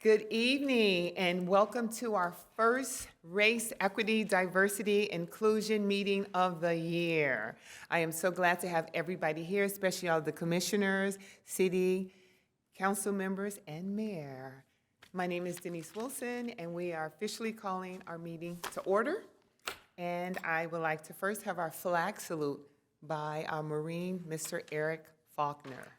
Good evening and welcome to our first Race, Equity, Diversity, Inclusion meeting of the year. I am so glad to have everybody here, especially all the commissioners, city council members, and mayor. My name is Denise Wilson and we are officially calling our meeting to order. And I would like to first have our flag salute by our Marine, Mr. Eric Faulkner.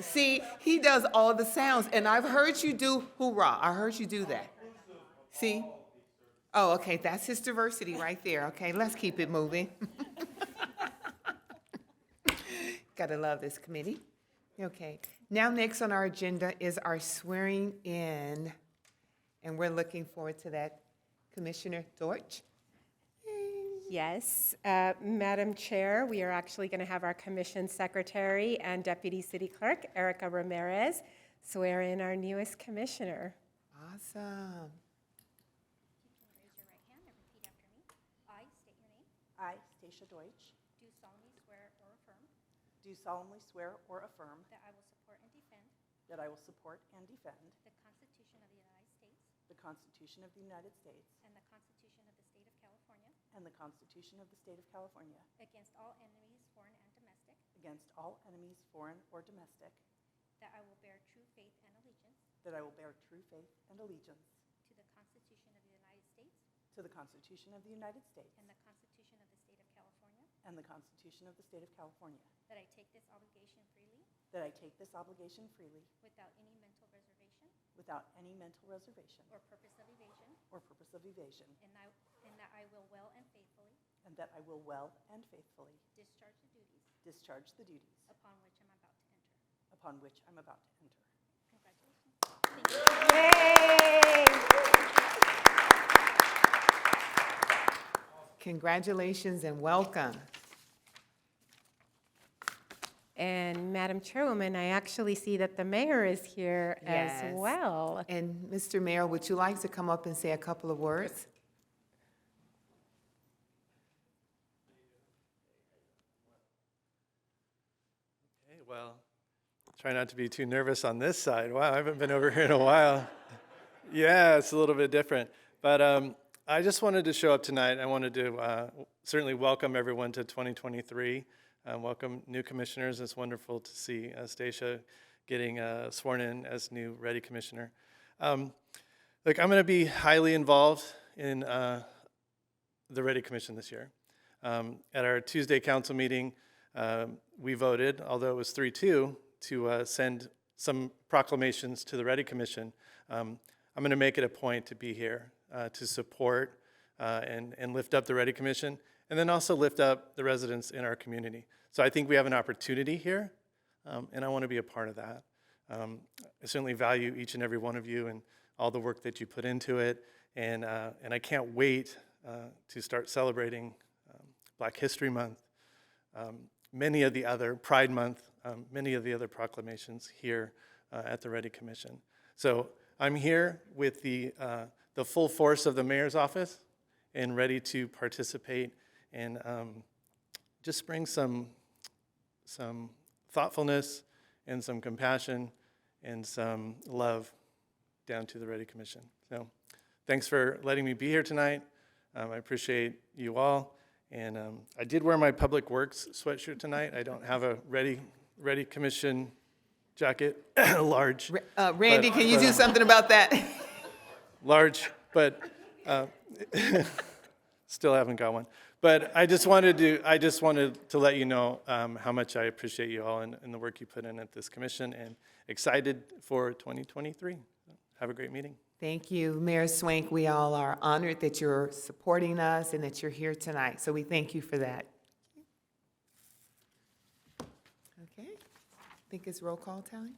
See, he does all the sounds, and I've heard you do hoorah. I heard you do that. See? Oh, okay, that's his diversity right there. Okay, let's keep it moving. Gotta love this committee. Okay, now next on our agenda is our swearing in, and we're looking forward to that. Commissioner Deutsch? Yes, Madam Chair, we are actually going to have our Commission Secretary and Deputy City Clerk, Erica Ramirez, swear in our newest commissioner. Awesome. Raise your right hand and repeat after me. I state your name. I, Stacia Deutsch, Do solemnly swear or affirm do solemnly swear or affirm that I will support and defend that I will support and defend the Constitution of the United States the Constitution of the United States and the Constitution of the State of California and the Constitution of the State of California against all enemies, foreign and domestic, against all enemies, foreign or domestic, that I will bear true faith and allegiance that I will bear true faith and allegiance to the Constitution of the United States to the Constitution of the United States and the Constitution of the State of California, and the Constitution of the State of California, that I take this obligation freely that I take this obligation freely without any mental reservation without any mental reservation or purpose of evasion, or purpose of evasion, and that I will well and faithfully and that I will well and faithfully discharge the duties upon which I'm about to enter. Congratulations. Thank you. Yay! Congratulations and welcome. And Madam Chairwoman, I actually see that the mayor is here Yes. as well. And Mr. Mayor, would you like to come up and say a couple of words? Hey, well, try not to be too nervous on this side. Wow, I haven't been over here in a while. Yeah, it's a little bit different. But I just wanted to show up tonight. I wanted to certainly welcome everyone to 2023. Welcome new commissioners. It's wonderful to see Stacia getting sworn in as new REDI commissioner. Look, I'm going to be highly involved in the REDI commission this year. At our Tuesday council meeting, we voted, although it was 3-2, to send some proclamations to the REDI commission. I'm going to make it a point to be here to support and lift up the REDI commission, and then also lift up the residents in our community. So I think we have an opportunity here, and I want to be a part of that. I certainly value each and every one of you and all the work that you put into it, and I can't wait to start celebrating Black History Month, many of the other Pride Month, many of the other proclamations here at the REDI Commission. So I'm here with the full force of the mayor's office and ready to participate and just bring some thoughtfulness and some compassion and some love down to the REDI Commission. So thanks for letting me be here tonight. I appreciate you all. And I did wear my Public Works sweatshirt tonight. I don't have a REDI Commission jacket, large. Randy, can you do something about that? Large, but still haven't got one. But I just wanted to let you know how much I appreciate you all and the work you put in at this commission, and excited for 2023. Have a great meeting. Thank you, Mayor Swank. We all are honored that you're supporting us and that you're here tonight. So we thank you for that. Okay, I think it's roll call time.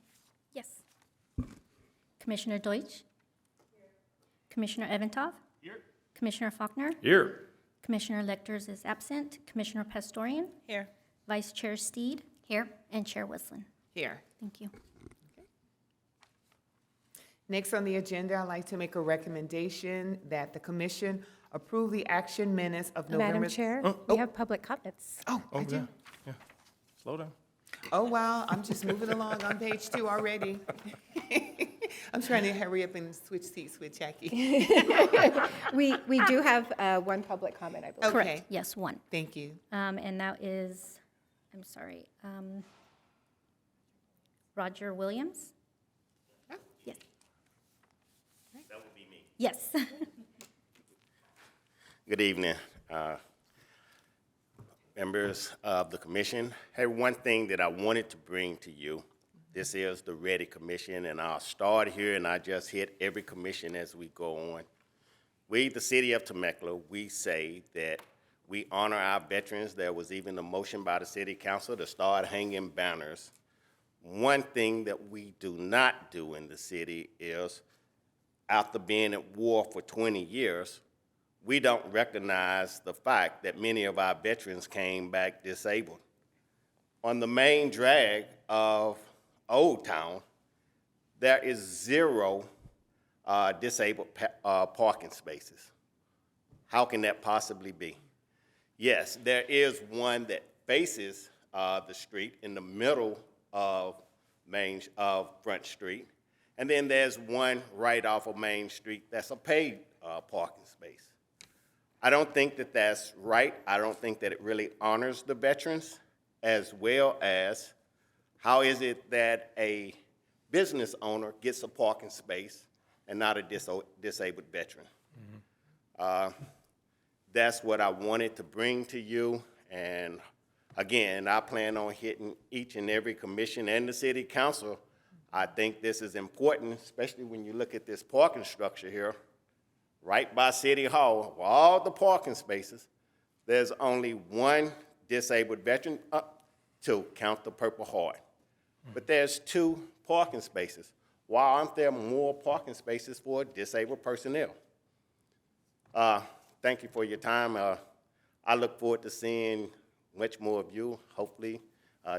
Yes. Commissioner Deutsch? Commissioner Evantov? Here. Commissioner Faulkner? Here. Commissioner Lecters is absent. Commissioner Pastorian? Here. Vice Chair Steed? Here. And Chair Whistling. Here. Thank you. Next on the agenda, I'd like to make a recommendation that the commission approve the action minutes of November. Madam Chair, we have public comments. Oh, I do. Yeah. Slow down. Oh, wow, I'm just moving along on page 2 already. I'm trying to hurry up and switch seats with Jackie. We do have one public comment, I believe. Okay, Yes, one. thank you. And that is, I'm sorry, Roger Williams? Yes. That would be me. Yes. Good evening, members of the commission. Hey, one thing that I wanted to bring to you, this is the REDI Commission, and I'll start here, and I just hit every commission as we go on. We, the city of Temecula, we say that we honor our veterans. There was even a motion by the city council to start hanging banners. One thing that we do not do in the city is, after being at war for 20 years, we don't recognize the fact that many of our veterans came back disabled. On the main drag of Old Town, there is 0 disabled parking spaces. How can that possibly be? Yes, there is one that faces the street in the middle of Front Street, and then there's one right off of Main Street that's a paid parking space. I don't think that that's right. I don't think that it really honors the veterans, as well as how is it that a business owner gets a parking space and not a disabled veteran? That's what I wanted to bring to you. And again, I plan on hitting each and every commission and the city council. I think this is important, especially when you look at this parking structure here, right by City Hall, with all the parking spaces. There's only one disabled veteran, to count the Purple Heart. But there's 2 parking spaces. Why aren't there more parking spaces for disabled personnel? Thank you for your time. I look forward to seeing much more of you. Hopefully,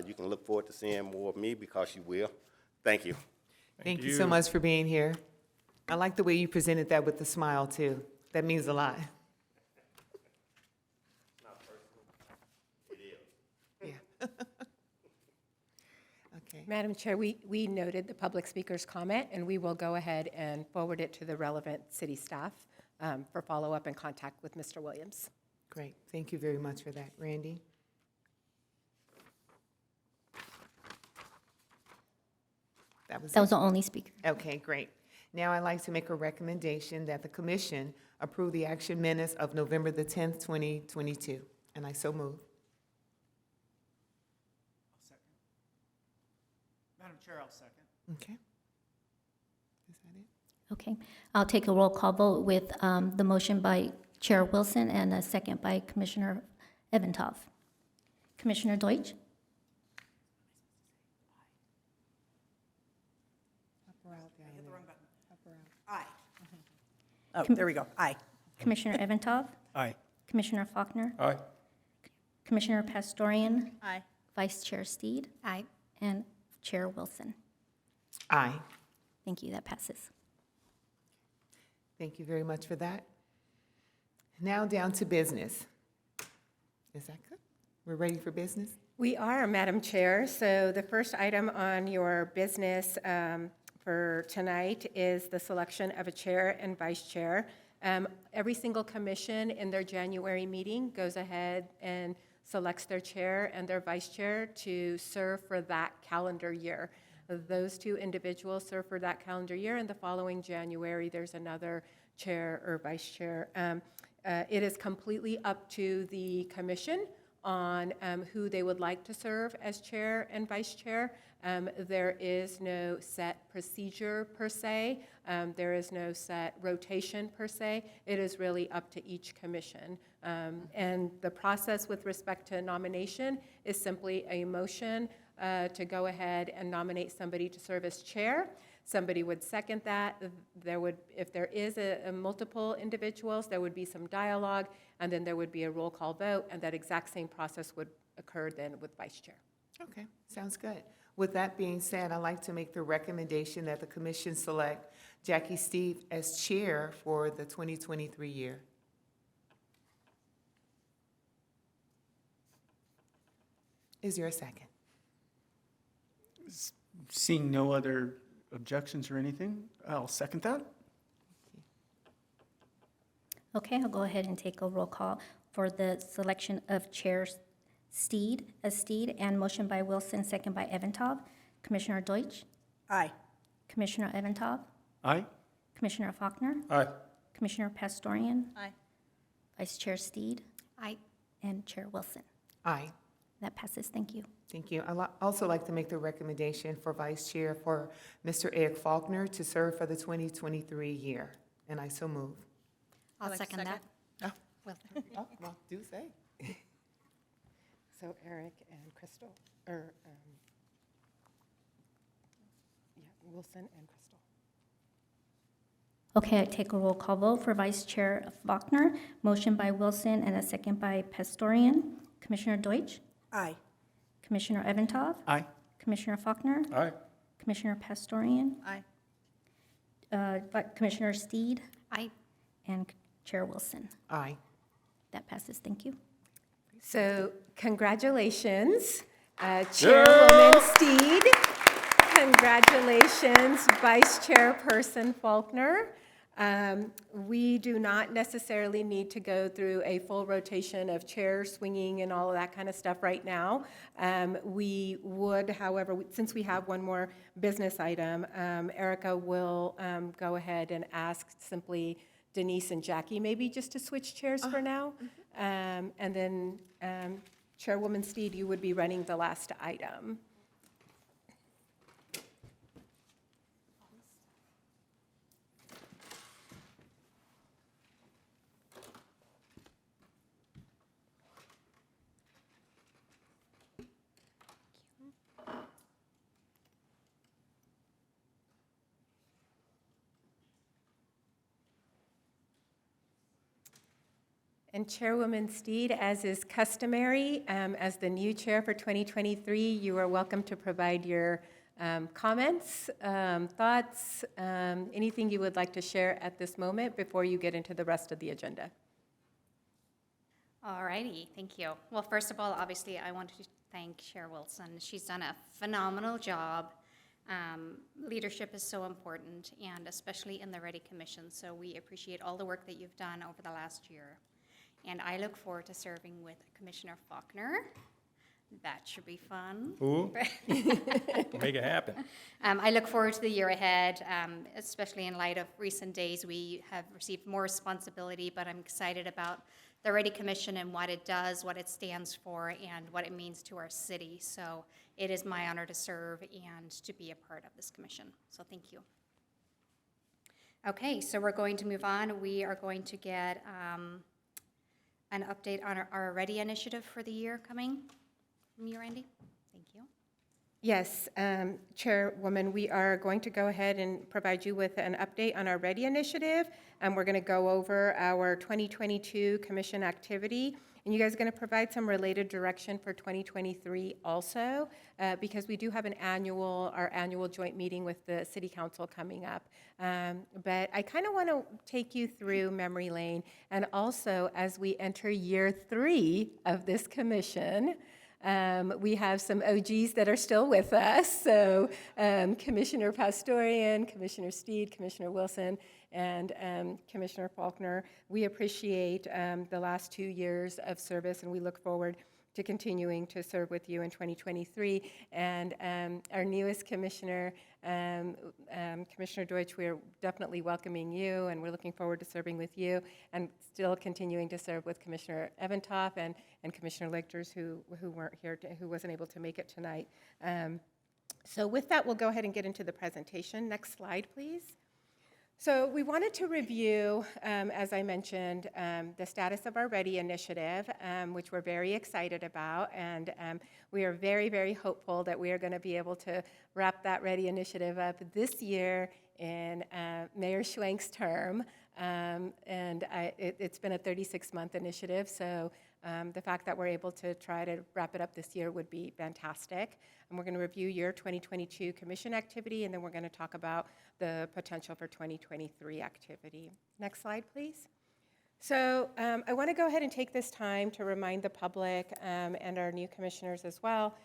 you can look forward to seeing more of me, because you will. Thank you. Thank you so much for being here. I like the way you presented that with the smile, too. That means a lot. Not personal. It is. Yeah. Okay. Madam Chair, we noted the public speaker's comment, and we will go ahead and forward it to the relevant city staff for follow-up and contact with Mr. Williams. Great. Thank you very much for that, Randy. That was That was the only speaker. Okay, great. Now I'd like to make a recommendation that the commission approve the action minutes of November the 10th, 2022. And I so move. Madam Chair, I'll second. Okay. Is that it? Okay. I'll take a roll call vote with the motion by Chair Wilson and a second by Commissioner Evantov. Commissioner Deutsch? Aye. Oh, there we go. Aye. Commissioner Evantov? Aye. Commissioner Faulkner? Aye. Commissioner Pastorian? Aye. Vice Chair Steed? Aye. And Chair Wilson? Aye. Thank you. That passes. Thank you very much for that. Now down to business. Is that good? We're ready for business? We are, Madam Chair. So the first item on your business for tonight is the selection of a chair and vice chair. Every single commission in their January meeting goes ahead and selects their chair and their vice chair to serve for that calendar year. Those 2 individuals serve for that calendar year, and the following January, there's another chair or vice chair. It is completely up to the commission on who they would like to serve as chair and vice chair. There is no set procedure per se. There is no set rotation per se. It is really up to each commission. And the process with respect to nomination is simply a motion to go ahead and nominate somebody to serve as chair. somebody would second that, there would, if there is a multiple individuals, there would be some dialogue, and then there would be a roll call vote, and that exact same process would occur then with vice chair. Okay, sounds good. With that being said, I'd like to make the recommendation that the commission select Jackie Steve as chair for the 2023 year. Is there a second? Seeing no other objections or anything, I'll second that. Okay, I'll go ahead and take a roll call for the selection of Chair Steed, and motion by Wilson, second by Evantov. Commissioner Deutsch, Aye. Commissioner Evantov, Aye. Commissioner Faulkner, Aye. Commissioner Pastorian, Aye. Vice Chair Steed. Aye. And Chair Wilson. Aye. That passes, thank you. Thank you. I'd also like to make the recommendation for vice chair for Mr. Eric Faulkner to serve for the 2023 year, and I so move. I'll second that. Oh, Well, well, do say. So Eric and Crystal, or, Wilson and Crystal. Okay, I take a roll call vote for Vice Chair Faulkner. Motion by Wilson and a second by Pastorian. Commissioner Deutsch, Aye. Commissioner Evantov, Aye. Commissioner Faulkner, Aye. Commissioner Pastorian, Aye. Commissioner Steed, Aye. and Chair Wilson. Aye. That passes, thank you. So congratulations, Chairwoman Steed. Congratulations, Vice Chairperson Faulkner. We do not necessarily need to go through a full rotation of chairs swinging and all of that kind of stuff right now. We would, however, since we have one more business item, Erica will go ahead and ask simply Denise and Jackie maybe just to switch chairs for now. And then Chairwoman Steed, you would be running the last item. And Chairwoman Steed, as is customary, as the new chair for 2023, you are welcome to provide your comments, thoughts, anything you would like to share at this moment before you get into the rest of the agenda. All righty, thank you. Well, first of all, obviously, I wanted to thank Chair Wilson. She's done a phenomenal job. Leadership is so important, and especially in the REDI Commission, so we appreciate all the work that you've done over the last year. And I look forward to serving with Commissioner Faulkner. That should be fun. Ooh. Make it happen. I look forward to the year ahead, especially in light of recent days. We have received more responsibility, but I'm excited about the REDI Commission and what it does, what it stands for, and what it means to our city. So it is my honor to serve and to be a part of this commission. So thank you. Okay, so we're going to move on. We are going to get an update on our REDI initiative for the year coming from you, Randy. Thank you. Yes, Chairwoman, we are going to go ahead and provide you with an update on our REDI initiative. We're going to go over our 2022 commission activity, and you guys are going to provide some related direction for 2023 also, because we do have our annual joint meeting with the City Council coming up. But I kind of want to take you through memory lane, and also as we enter year 3 of this commission, we have some OGs that are still with us. So Commissioner Pastorian, Commissioner Steed, Commissioner Wilson, and Commissioner Faulkner, we appreciate the last 2 years of service, and we look forward to continuing to serve with you in 2023. And our newest commissioner, Commissioner Deutsch, we're definitely welcoming you, and we're looking forward to serving with you, and still continuing to serve with Commissioner Evantov and Commissioner Legters, who weren't here, who wasn't able to make it tonight. So with that, we'll go ahead and get into the presentation. Next slide, please. So we wanted to review, as I mentioned, the status of our REDI initiative, which we're very excited about, and we are very, very hopeful that we are going to be able to wrap that REDI initiative up this year in Mayor Schwenk's term. It's been a 36-month initiative, so the fact that we're able to try to wrap it up this year would be fantastic. And we're going to review year 2022 commission activity, and then we're going to talk about the potential for 2023 activity. Next slide, please. So I want to go ahead and take this time to remind the public and our new commissioners as well,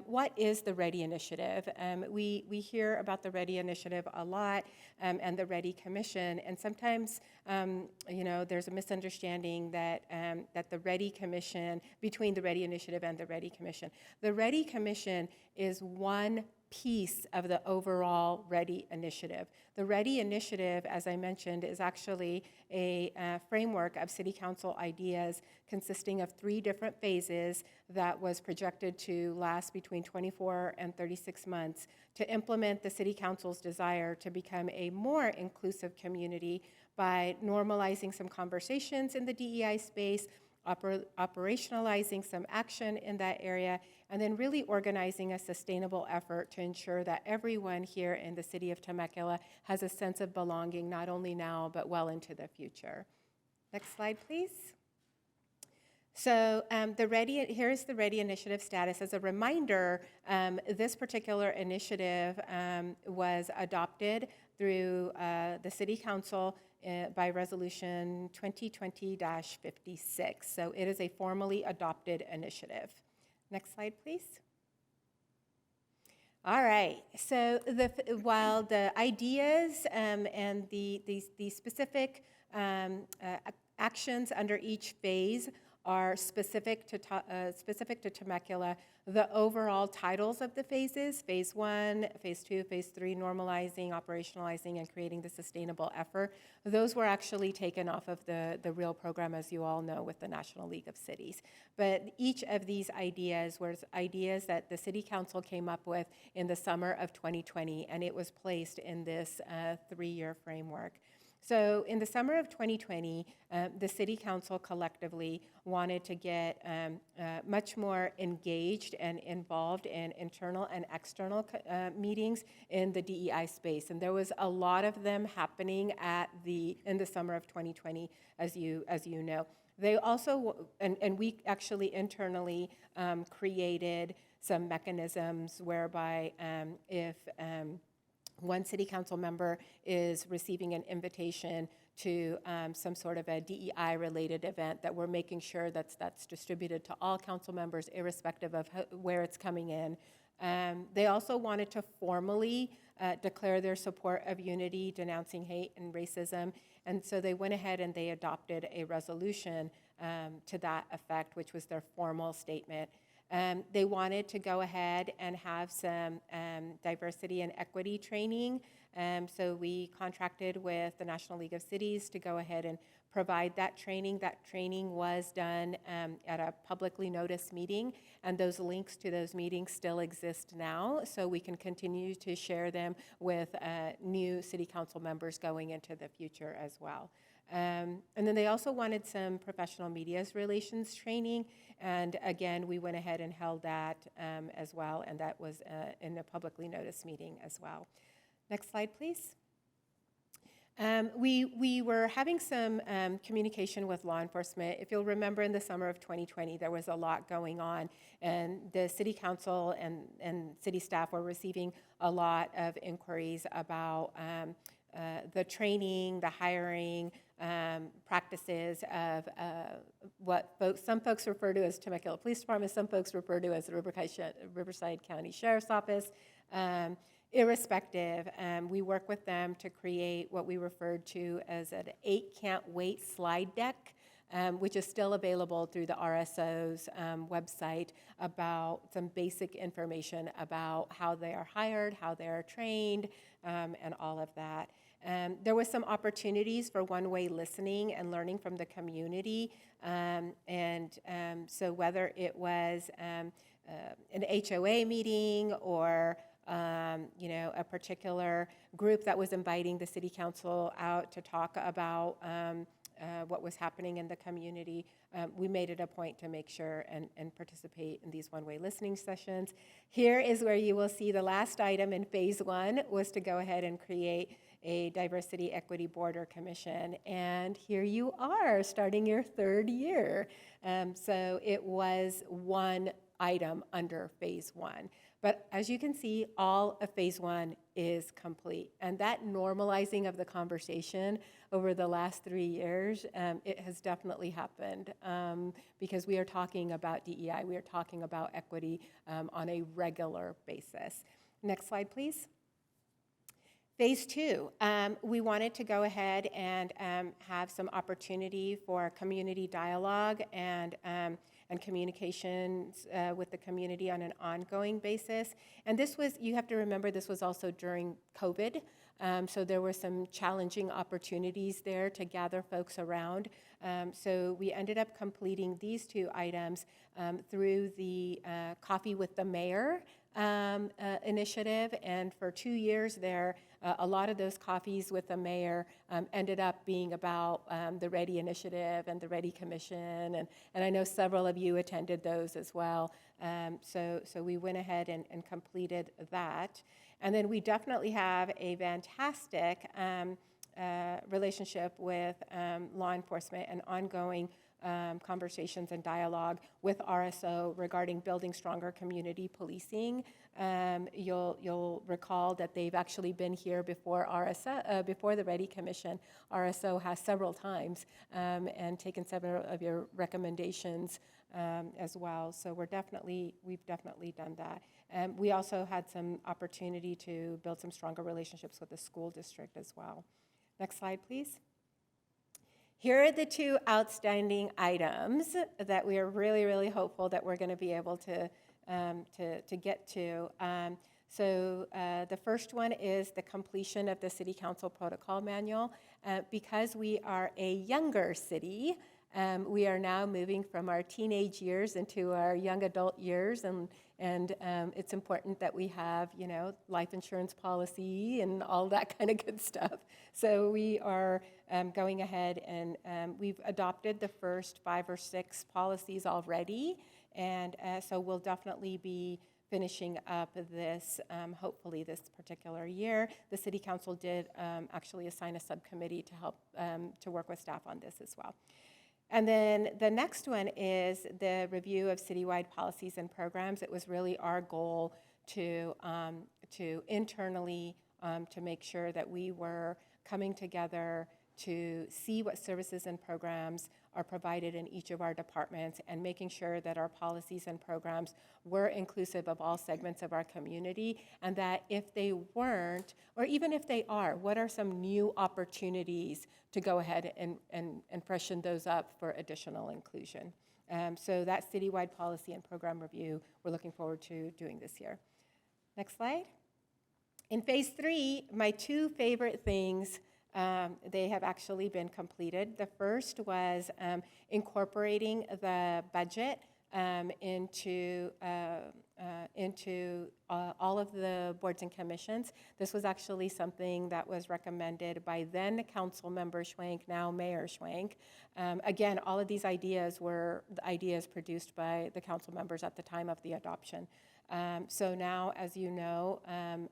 what is the REDI initiative? We hear about the REDI initiative a lot and the REDI Commission, and sometimes there's a misunderstanding that the REDI Commission, between the REDI initiative and the REDI Commission. The REDI Commission is one piece of the overall REDI initiative. The REDI initiative, as I mentioned, is actually a framework of city council ideas consisting of 3 different phases that was projected to last between 24 and 36 months to implement the city council's desire to become a more inclusive community by normalizing some conversations in the DEI space, operationalizing some action in that area, and then really organizing a sustainable effort to ensure that everyone here in the city of Temecula has a sense of belonging, not only now, but well into the future. Next slide, please. So here's the REDI initiative status. As a reminder, this particular initiative was adopted through the City Council by Resolution 2020-56. So it is a formally adopted initiative. Next slide, please. All right. So while the ideas and the specific actions under each phase are specific to Temecula, the overall titles of the phases, phase 1, phase 2, phase 3, normalizing, operationalizing, and creating the sustainable effort, those were actually taken off of the real program, as you all know, with the National League of Cities. But each of these ideas were ideas that the City Council came up with in the summer of 2020, and it was placed in this 3-year framework. So in the summer of 2020, the City Council collectively wanted to get much more engaged and involved in internal and external meetings in the DEI space. And there was a lot of them happening in the summer of 2020, as you know. They also, and we actually internally created some mechanisms whereby if one city council member is receiving an invitation to some sort of a DEI-related event, that we're making sure that's distributed to all council members, irrespective of where it's coming in. They also wanted to formally declare their support of unity, denouncing hate and racism, and so they went ahead and they adopted a resolution to that effect, which was their formal statement. They wanted to go ahead and have some diversity and equity training. So we contracted with the National League of Cities to go ahead and provide that training. That training was done at a publicly noticed meeting, and those links to those meetings still exist now, so we can continue to share them with new city council members going into the future as well. And then they also wanted some professional media relations training, and again, we went ahead and held that as well, and that was in a publicly noticed meeting as well. Next slide, please. We were having some communication with law enforcement. If you'll remember, in the summer of 2020, there was a lot going on, and the city council and city staff were receiving a lot of inquiries about the training, the hiring, practices of what some folks refer to as Temecula Police Department, some folks refer to as the Riverside County Sheriff's Office. Irrespective, we work with them to create what we referred to as an 8 Can't Wait slide deck, which is still available through the RSO's website, about some basic information about how they are hired, how they are trained, and all of that. There was some opportunities for one-way listening and learning from the community, so whether it was an HOA meeting or a particular group that was inviting the city council out to talk about what was happening in the community, we made it a point to make sure and participate in these one-way listening sessions. Here is where you will see the last item in phase 1 was to go ahead and create a Diversity Equity Board or Commission. And here you are, starting your 3rd year. So it was one item under phase 1. But as you can see, all of phase 1 is complete. And that normalizing of the conversation over the last 3 years, it has definitely happened because we are talking about DEI, we are talking about equity on a regular basis. Next slide, please. Phase 2, we wanted to go ahead and have some opportunity for community dialogue and communications with the community on an ongoing basis. And this was, you have to remember, this was also during COVID. So there were some challenging opportunities there to gather folks around. So we ended up completing these 2 items through the Coffee with the Mayor initiative. And for 2 years there, a lot of those coffees with the mayor ended up being about the REDI initiative and the REDI Commission. And I know several of you attended those as well. So we went ahead and completed that. And then we definitely have a fantastic relationship with law enforcement and ongoing conversations and dialogue with RSO regarding building stronger community policing. You'll recall that they've actually been here before RSO, before the REDI Commission. RSO has several times and taken several of your recommendations as well. So we've definitely done that. We also had some opportunity to build some stronger relationships with the school district as well. Next slide, please. Here are the 2 outstanding items that we are really, really hopeful that we're going to be able to get to. So the first one is the completion of the City Council Protocol Manual. Because we are a younger city, we are now moving from our teenage years into our young adult years, and it's important that we have, life insurance policy and all that kind of good stuff. So we are going ahead and we've adopted the first 5 or 6 policies already, and so we'll definitely be finishing up this, hopefully this particular year. The City Council did actually assign a subcommittee to help to work with staff on this as well. And then the next one is the review of citywide policies and programs. It was really our goal to internally to make sure that we were coming together to see what services and programs are provided in each of our departments and making sure that our policies and programs were inclusive of all segments of our community, and that if they weren't, or even if they are, what are some new opportunities to go ahead and freshen those up for additional inclusion. So that citywide policy and program review, we're looking forward to doing this year. Next slide. In phase 3, my 2 favorite things, they have actually been completed. The first was incorporating the budget into all of the boards and commissions. This was actually something that was recommended by then Council Member Schwank, now Mayor Schwank. Again, all of these ideas were the ideas produced by the council members at the time of the adoption. So now, as you know,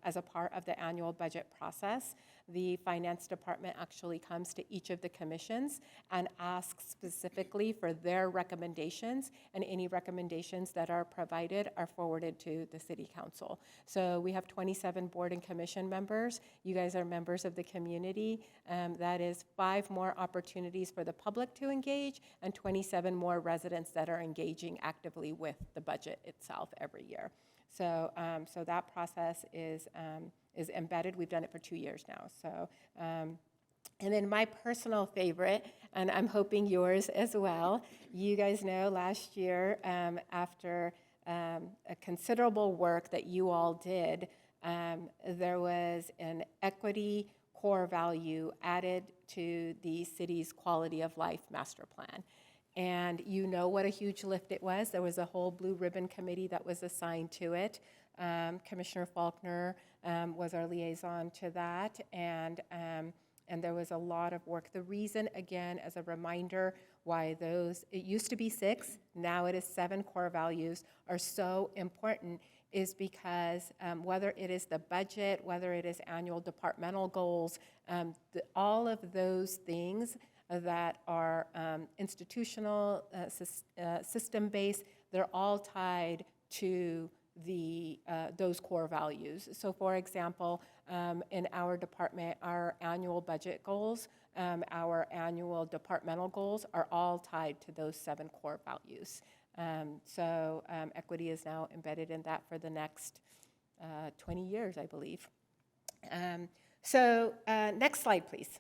as a part of the annual budget process, the finance department actually comes to each of the commissions and asks specifically for their recommendations, and any recommendations that are provided are forwarded to the city council. So we have 27 board and commission members. You guys are members of the community. That is 5 more opportunities for the public to engage and 27 more residents that are engaging actively with the budget itself every year. So, so that process is embedded. We've done it for 2 years now. So, and then my personal favorite, and I'm hoping yours as well. You guys know last year, after a considerable work that you all did, there was an equity core value added to the city's quality of life master plan. And you know what a huge lift it was. There was a whole blue ribbon committee that was assigned to it. Commissioner Faulkner was our liaison to that, and there was a lot of work. The reason, again, as a reminder, why those, it used to be 6, now it is 7 core values, are so important is because whether it is the budget, whether it is annual departmental goals, all of those things that are institutional, system-based, they're all tied to those core values. So for example, in our department, our annual budget goals, our annual departmental goals are all tied to those 7 core values. So equity is now embedded in that for the next 20 years, I believe. Next slide, please.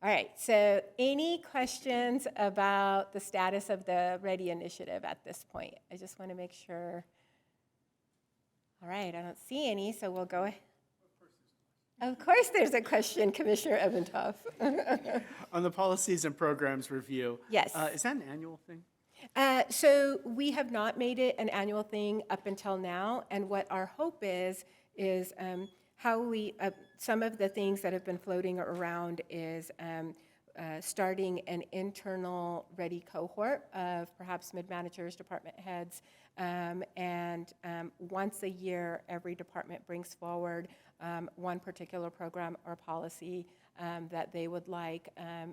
All right, so any questions about the status of the REDI initiative at this point? I just want to make sure. All right, I don't see any, so we'll go ahead. Of course there's a question, Commissioner Eventhoff. On the policies and programs review. Yes. Is that an annual thing? So we have not made it an annual thing up until now, and what our hope is how we, some of the things that have been floating around is starting an internal REDI cohort of perhaps mid-managers, department heads, and once a year, every department brings forward one particular program or policy that they would like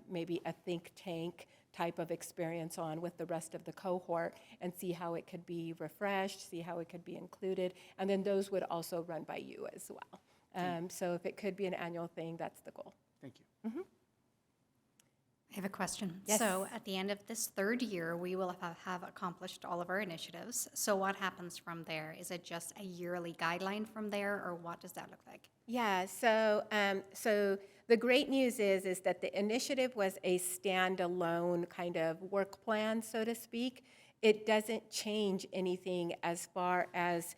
maybe a think tank type of experience on with the rest of the cohort and see how it could be refreshed, see how it could be included, and then those would also run by you as well. So if it could be an annual thing, that's the goal. Thank you. I have a question. Yes. So at the end of this 3rd year, we will have accomplished all of our initiatives. So what happens from there? Is it just a yearly guideline from there, or what does that look like? Yeah, so the great news is that the initiative was a standalone kind of work plan, so to speak. It doesn't change anything as far as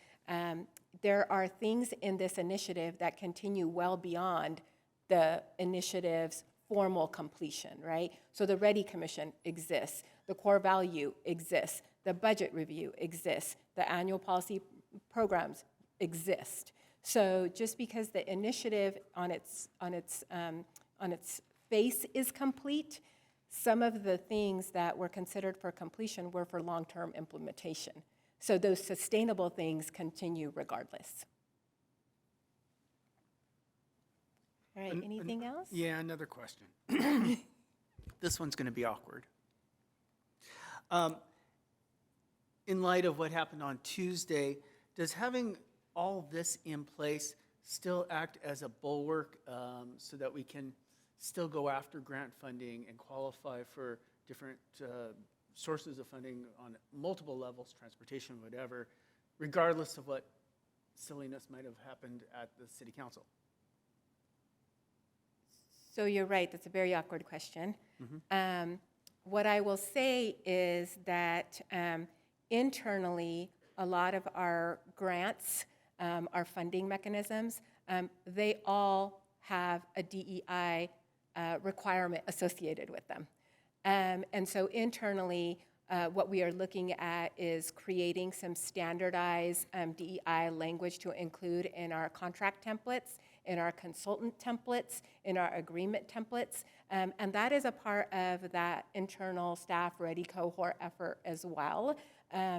there are things in this initiative that continue well beyond the initiative's formal completion, right? So the REDI Commission exists, the core value exists, the budget review exists, the annual policy programs exist. So just because the initiative on its face is complete, some of the things that were considered for completion were for long-term implementation. So those sustainable things continue regardless. All right, anything else? Yeah, another question. This one's going to be awkward. In light of what happened on Tuesday, does having all this in place still act as a bulwark so that we can still go after grant funding and qualify for different sources of funding on multiple levels, transportation, whatever, regardless of what silliness might have happened at the city council? So you're right, that's a very awkward question. What I will say is that internally, a lot of our grants, our funding mechanisms, they all have a DEI requirement associated with them. And so internally, what we are looking at is creating some standardized DEI language to include in our contract templates, in our consultant templates, in our agreement templates. And that is a part of that internal staff REDI cohort effort as well,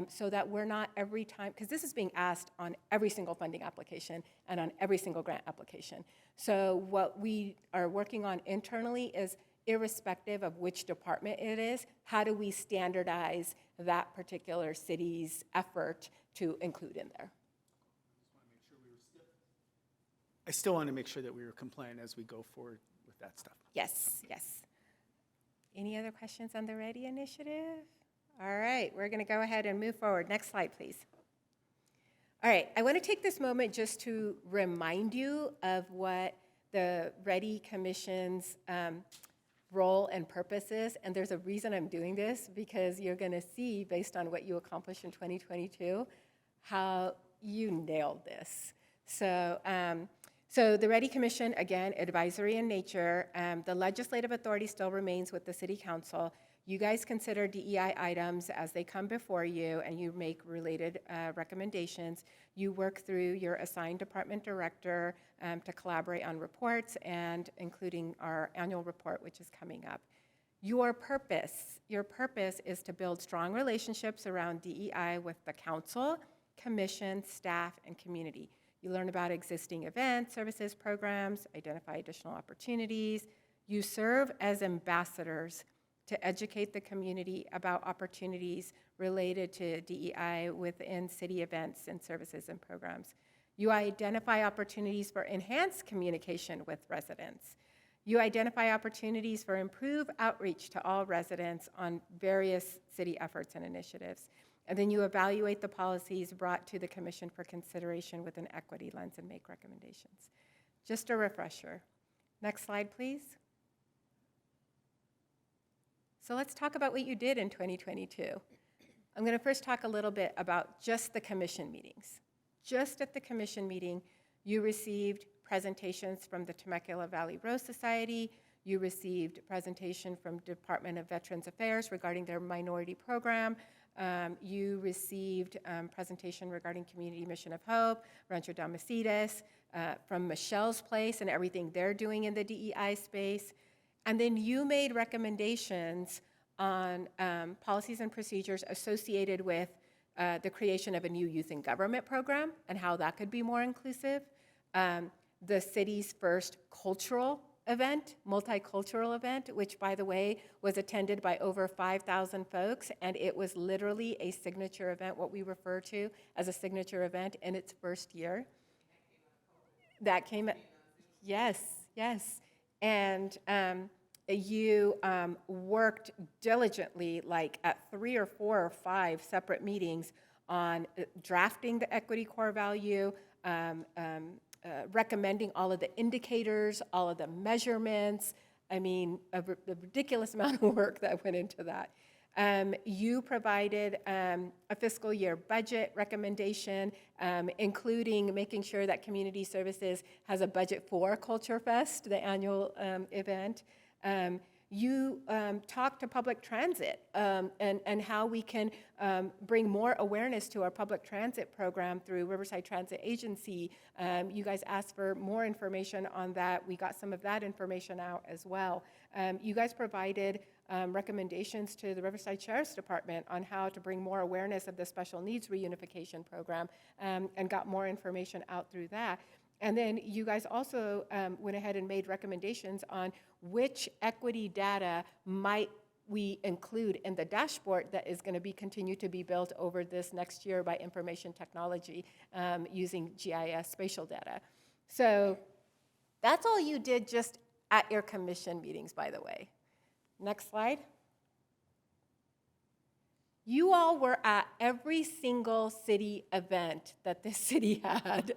so that we're not every time, because this is being asked on every single funding application and on every single grant application. So what we are working on internally is, irrespective of which department it is, how do we standardize that particular city's effort to include in there? I still want to make sure that we were compliant as we go forward with that stuff. Yes, yes. Any other questions on the REDI initiative? All right, we're going to go ahead and move forward. Next slide, please. All right, I want to take this moment just to remind you of what the REDI Commission's role and purpose is, and there's a reason I'm doing this, because you're going to see, based on what you accomplished in 2022, how you nailed this. So the REDI Commission, again, advisory in nature. The legislative authority still remains with the City Council. You guys consider DEI items as they come before you, and you make related recommendations. You work through your assigned department director to collaborate on reports, and including our annual report, which is coming up. Your purpose is to build strong relationships around DEI with the council, commission, staff, and community. You learn about existing events, services, programs, identify additional opportunities. You serve as ambassadors to educate the community about opportunities related to DEI within city events and services and programs. You identify opportunities for enhanced communication with residents. You identify opportunities for improved outreach to all residents on various city efforts and initiatives. And then you evaluate the policies brought to the commission for consideration with an equity lens and make recommendations. Just a refresher. Next slide, please. So let's talk about what you did in 2022. I'm going to first talk a little bit about just the commission meetings. Just at the commission meeting, you received presentations from the Temecula Valley Rose Society. You received presentation from Department of Veterans Affairs regarding their minority program. You received presentation regarding Community Mission of Hope, Rancho Damacitas, from Michelle's Place and everything they're doing in the DEI space. And then you made recommendations on policies and procedures associated with the creation of a new youth in government program and how that could be more inclusive. The city's first cultural event, multicultural event, which, by the way, was attended by over 5,000 folks, and it was literally a signature event, what we refer to as a signature event in its first year. That came, yes. And you worked diligently, like at 3 or 4 or 5 separate meetings on drafting the equity core value, recommending all of the indicators, all of the measurements. I mean, a ridiculous amount of work that went into that. You provided a fiscal year budget recommendation, including making sure that Community Services has a budget for Culture Fest, the annual event. You talk to public transit and how we can bring more awareness to our public transit program through Riverside Transit Agency. You guys asked for more information on that. We got some of that information out as well. You guys provided recommendations to the Riverside Sheriff's Department on how to bring more awareness of the special needs reunification program, and got more information out through that. And then you guys also went ahead and made recommendations on which equity data might we include in the dashboard that is going to be continue to be built over this next year by information technology using GIS spatial data. So that's all you did just at your commission meetings, by the way. Next slide. You all were at every single city event that this city had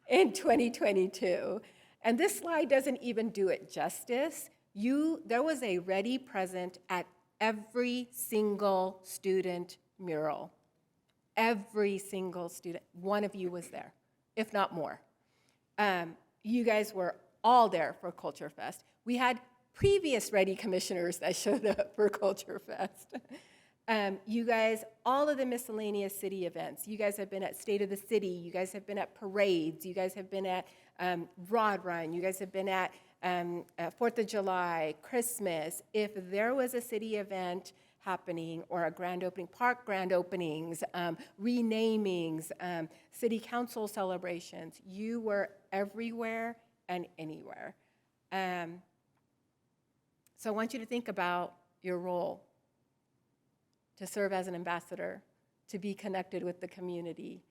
in 2022. And this slide doesn't even do it justice. There was a REDI present at every single student mural. Every single student, one of you was there, if not more. You guys were all there for Culture Fest. We had previous REDI commissioners that showed up for Culture Fest. You guys, all of the miscellaneous city events, you guys have been at State of the City, you guys have been at parades, you guys have been at Rod Run, you guys have been at 4th of July, Christmas. If there was a city event happening or a grand opening, park grand openings, renamings, city council celebrations, you were everywhere and anywhere. So I want you to think about your role to serve as an ambassador, to be connected with the community.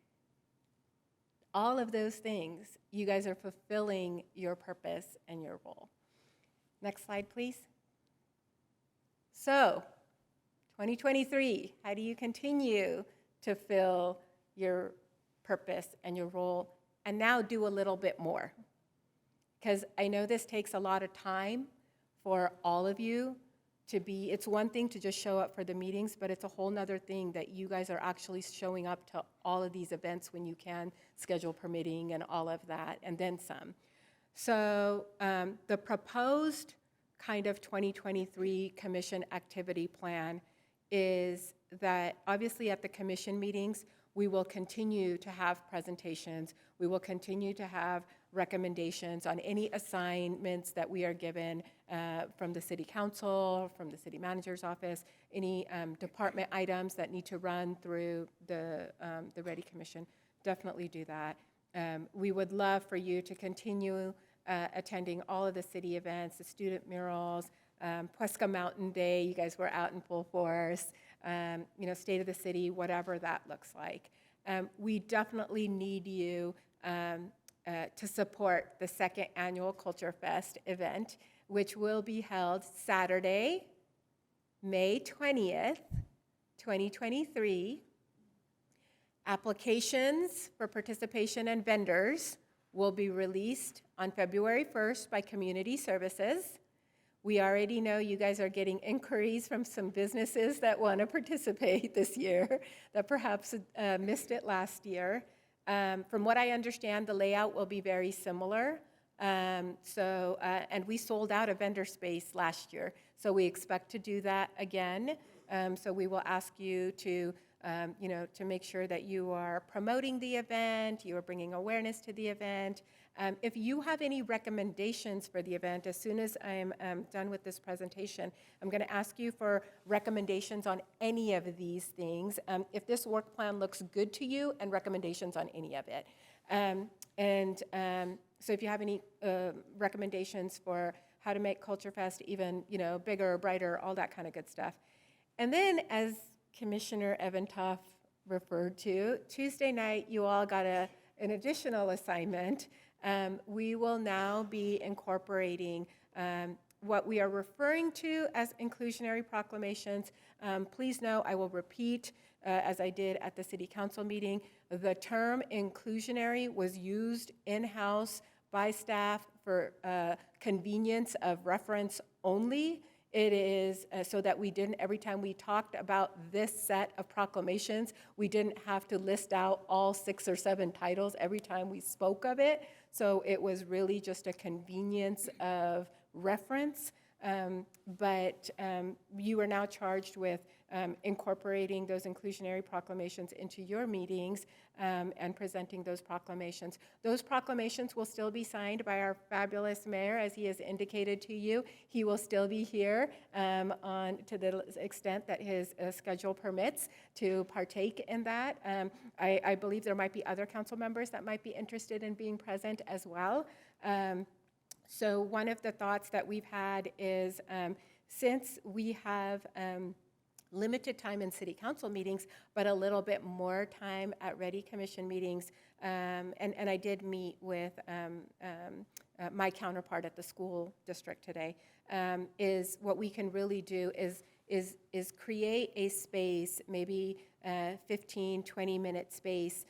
All of those things, you guys are fulfilling your purpose and your role. Next slide, please. So, 2023, how do you continue to fill your purpose and your role, and now do a little bit more? Because I know this takes a lot of time for all of you to be, it's one thing to just show up for the meetings, but it's a whole nother thing that you guys are actually showing up to all of these events when you can, schedule permitting and all of that, and then some. So the proposed kind of 2023 commission activity plan is that obviously at the commission meetings, we will continue to have presentations. We will continue to have recommendations on any assignments that we are given from the city council, from the city manager's office, any department items that need to run through the REDI Commission. Definitely do that. We would love for you to continue attending all of the city events, the student murals, Puesca Mountain Day, you guys were out in full force, State of the City, whatever that looks like. We definitely need you to support the second annual Culture Fest event, which will be held Saturday, May 20th, 2023. Applications for participation and vendors will be released on February 1st by Community Services. We already know you guys are getting inquiries from some businesses that want to participate this year that perhaps missed it last year. From what I understand, the layout will be very similar. And we sold out a vendor space last year, so we expect to do that again. So we will ask you to make sure that you are promoting the event, you are bringing awareness to the event. If you have any recommendations for the event, as soon as I'm done with this presentation, I'm going to ask you for recommendations on any of these things. If this work plan looks good to you, and recommendations on any of it. So if you have any recommendations for how to make Culture Fest even bigger, brighter, all that kind of good stuff. And then, as Commissioner Eventoff referred to, Tuesday night you all got an additional assignment. We will now be incorporating what we are referring to as inclusionary proclamations. Please know I will repeat, as I did at the City Council meeting, the term inclusionary was used in-house by staff for convenience of reference only. It is so that we didn't, every time we talked about this set of proclamations, we didn't have to list out all 6 or 7 titles every time we spoke of it. So it was really just a convenience of reference. But you are now charged with incorporating those inclusionary proclamations into your meetings and presenting those proclamations. Those proclamations will still be signed by our fabulous mayor, as he has indicated to you. He will still be here to the extent that his schedule permits to partake in that. I believe there might be other council members that might be interested in being present as well. So one of the thoughts that we've had is since we have limited time in city council meetings, but a little bit more time at REDI Commission meetings, and I did meet with my counterpart at the school district today, is what we can really do is create a space, maybe 15, 20-minute space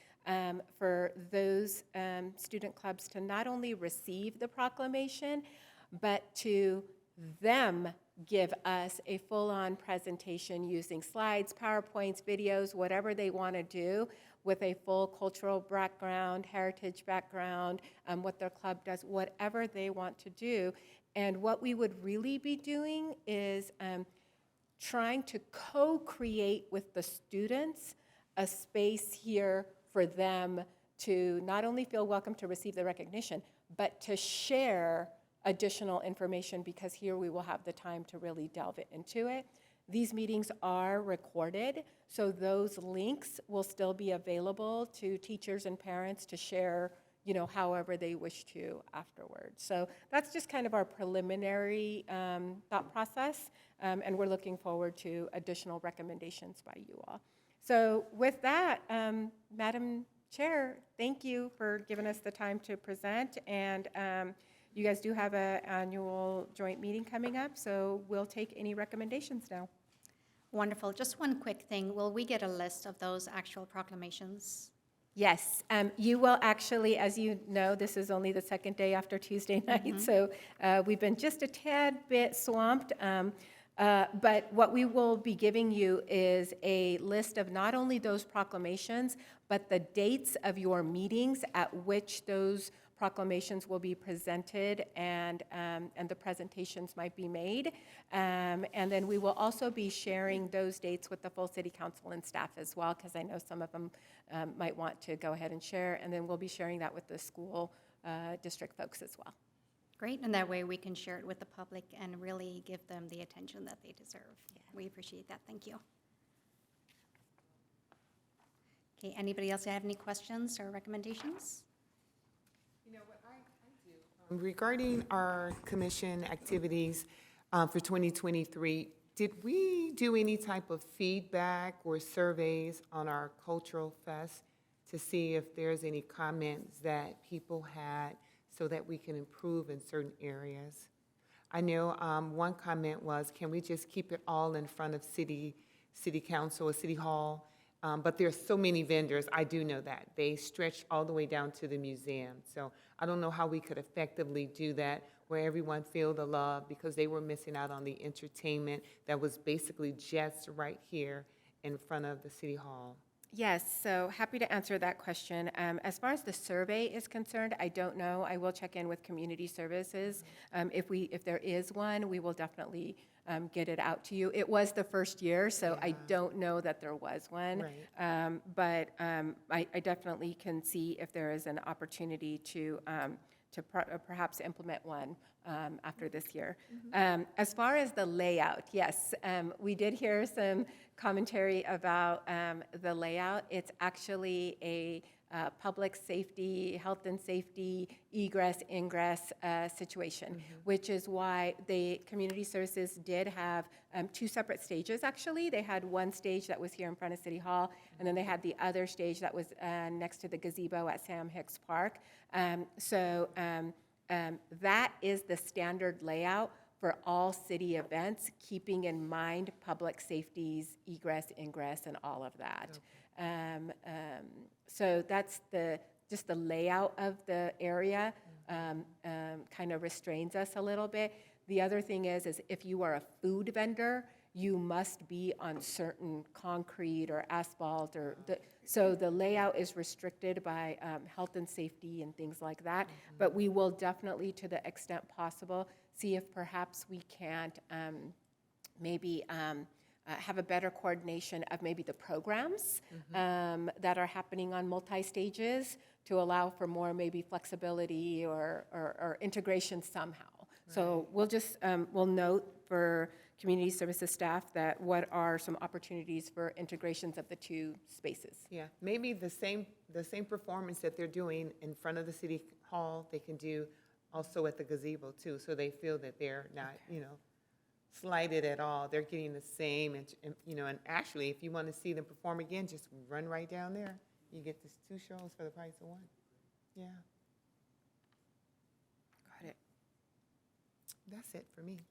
for those student clubs to not only receive the proclamation, but to them give us a full-on presentation using slides, PowerPoints, videos, whatever they want to do with a full cultural background, heritage background, what their club does, whatever they want to do. And what we would really be doing is trying to co-create with the students a space here for them to not only feel welcome to receive the recognition, but to share additional information, because here we will have the time to really delve into it. These meetings are recorded, so those links will still be available to teachers and parents to share, however they wish to afterwards. So that's just kind of our preliminary thought process, and we're looking forward to additional recommendations by you all. So with that, Madam Chair, thank you for giving us the time to present, and you guys do have an annual joint meeting coming up, so we'll take any recommendations now. Wonderful. Just one quick thing. Will we get a list of those actual proclamations? Yes, you will actually, as you know, this is only the second day after Tuesday night, so we've been just a tad bit swamped. But what we will be giving you is a list of not only those proclamations, but the dates of your meetings at which those proclamations will be presented and the presentations might be made. And then we will also be sharing those dates with the full city council and staff as well, because I know some of them might want to go ahead and share. And then we'll be sharing that with the school district folks as well. Great, and that way we can share it with the public and really give them the attention that they deserve. We appreciate that, thank you. Okay, anybody else have any questions or recommendations? You know what, I do. Regarding our commission activities for 2023, did we do any type of feedback or surveys on our cultural fest to see if there's any comments that people had so that we can improve in certain areas? I know one comment was, can we just keep it all in front of city council or city hall? But there's so many vendors, I do know that. They stretch all the way down to the museum. So I don't know how we could effectively do that where everyone feel the love, because they were missing out on the entertainment that was basically just right here in front of the city hall. Yes, so happy to answer that question. As far as the survey is concerned, I don't know. I will check in with community services. If there is one, we will definitely get it out to you. It was the first year, so I don't know that there was one. Right. But I definitely can see if there is an opportunity to perhaps implement one after this year. As far as the layout, yes, we did hear some commentary about the layout. It's actually a public safety, health and safety, egress, ingress situation, which is why the community services did have 2 separate stages, actually. They had one stage that was here in front of City Hall, and then they had the other stage that was next to the gazebo at Sam Hicks Park. That is the standard layout for all city events, keeping in mind public safety's egress, ingress, and all of that. So that's just the layout of the area kind of restrains us a little bit. The other thing is if you are a food vendor, you must be on certain concrete or asphalt so the layout is restricted by health and safety and things like that. But we will definitely, to the extent possible, see if perhaps we can't maybe have a better coordination of maybe the programs that are happening on multi-stages to allow for more maybe flexibility or integration somehow. Right. So we'll just, we'll note for community services staff that what are some opportunities for integrations of the 2 spaces. Yeah, maybe the same performance that they're doing in front of the city hall, they can do also at the gazebo too, so they feel that they're not, slighted at all. They're getting the same, and actually, if you want to see them perform again, just run right down there. You get this 2 shows for the price of 1. Yeah. Got it. That's it for me.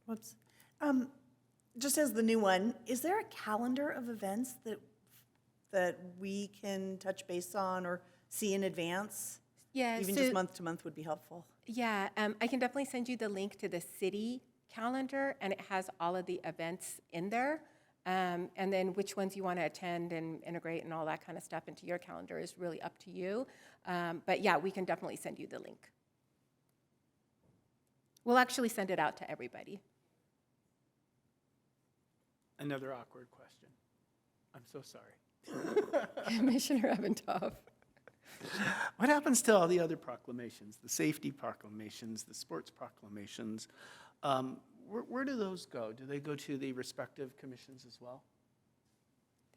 Whoops. Just as the new one, is there a calendar of events that we can touch base on or see in advance? Yeah, Even just month to month would be helpful. Yeah, I can definitely send you the link to the city calendar, and it has all of the events in there. And then which ones you want to attend and integrate and all that kind of stuff into your calendar is really up to you. But yeah, we can definitely send you the link. We'll actually send it out to everybody. Another awkward question. I'm so sorry. Commissioner Evantov. What happens to all the other proclamations, the safety proclamations, the sports proclamations? Where do those go? Do they go to the respective commissions as well?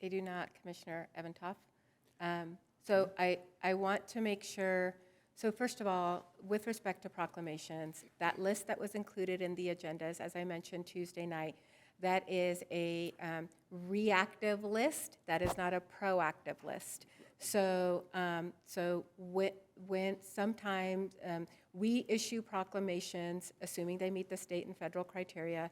They do not, Commissioner Evantov. So I want to make sure, so first of all, with respect to proclamations, that list that was included in the agendas, as I mentioned Tuesday night, that is a reactive list. That is not a proactive list. So, when sometimes we issue proclamations, assuming they meet the state and federal criteria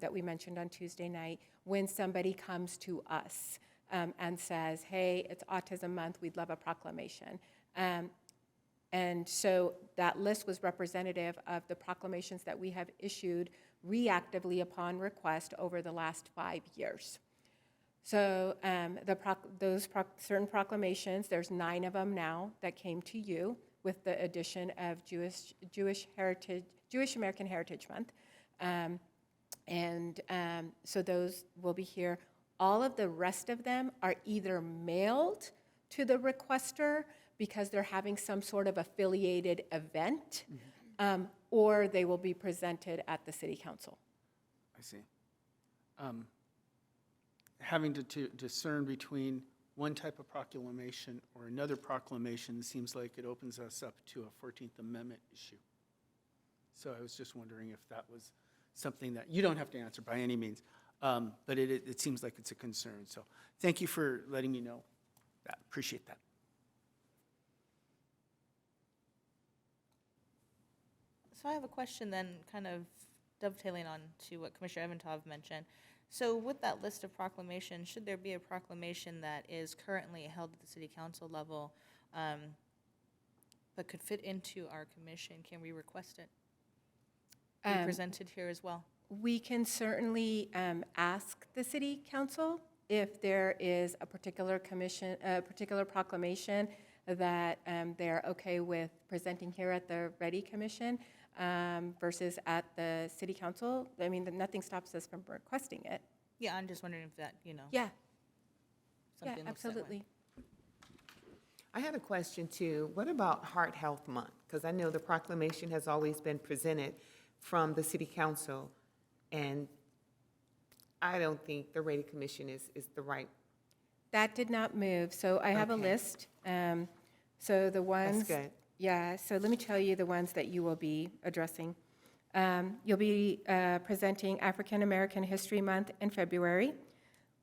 that we mentioned on Tuesday night, when somebody comes to us and says, hey, it's Autism Month, we'd love a proclamation. And so that list was representative of the proclamations that we have issued reactively upon request over the last 5 years. So certain proclamations, there's 9 of them now that came to you with the addition of Jewish American Heritage Month. So those will be here. All of the rest of them are either mailed to the requester because they're having some sort of affiliated event, or they will be presented at the city council. I see. Having to discern between one type of proclamation or another proclamation seems like it opens us up to a 14th Amendment issue. So I was just wondering if that was something that, you don't have to answer by any means, but it seems like it's a concern. So thank you for letting me know that. Appreciate that. So I have a question then, kind of dovetailing on to what Commissioner Evantov mentioned. So with that list of proclamations, should there be a proclamation that is currently held at the city council level, but could fit into our commission, can we request it be presented here as well? We can certainly ask the city council if there is a particular proclamation that they're okay with presenting here at the REDI Commission versus at the city council. I mean, nothing stops us from requesting it. Yeah, I'm just wondering if that, Yeah, something looks that way. absolutely. I had a question too. What about Heart Health Month? Because I know the proclamation has always been presented from the city council, and I don't think the REDI Commission is the right. That did not move, so I have a Okay. list. So the ones. That's good. Yeah, so let me tell you the ones that you will be addressing. You'll be presenting African American History Month in February,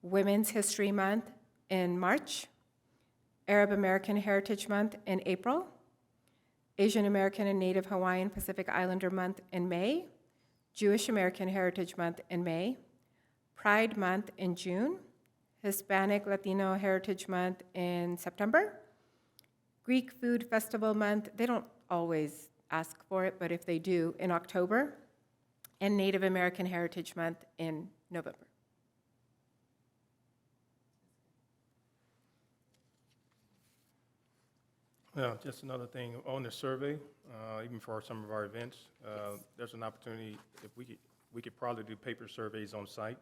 Women's History Month in March, Arab American Heritage Month in April, Asian American and Native Hawaiian Pacific Islander Month in May, Jewish American Heritage Month in May, Pride Month in June, Hispanic Latino Heritage Month in September, Greek Food Festival Month, they don't always ask for it, but if they do, in October, and Native American Heritage Month in November. Well, just another thing on the survey, even for some of our events, there's an opportunity, if we could probably do paper surveys on site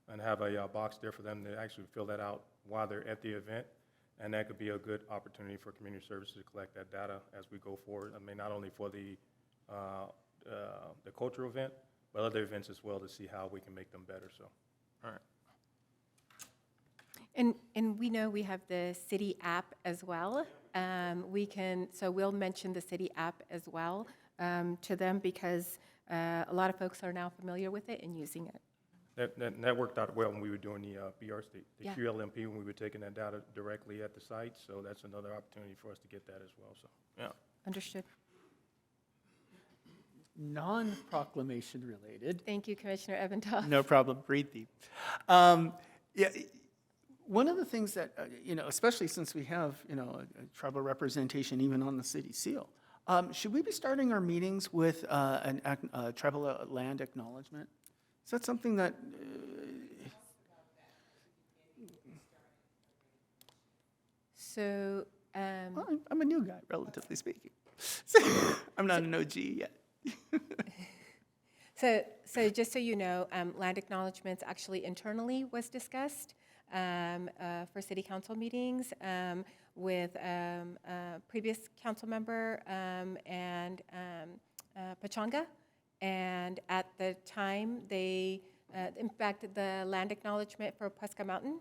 and have a box there for them to actually fill that out while they're at the event. And that could be a good opportunity for community services to collect that data as we go forward. I mean, not only for the cultural event, but other events as well to see how we can make them better, so, all right. And we know we have the city app as well. So we'll mention the city app as well to them because a lot of folks are now familiar with it and using it. That worked out well when we were doing the BRC, the Yeah. QLMP, when we were taking that data directly at the site, so that's another opportunity for us to get that as well, so, yeah. Understood. Non-proclamation related. Thank you, Commissioner Evantov. No problem. Breathe deep. Yeah, one of the things that, especially since we have, a tribal representation even on the city seal, should we be starting our meetings with a tribal land acknowledgement? Is that something that? So, Well, I'm a new guy, relatively speaking. I'm not an OG yet. So just so you know, land acknowledgements actually internally was discussed for city council meetings with previous council member and Pachanga. And at the time, in fact, the land acknowledgement for Puesca Mountain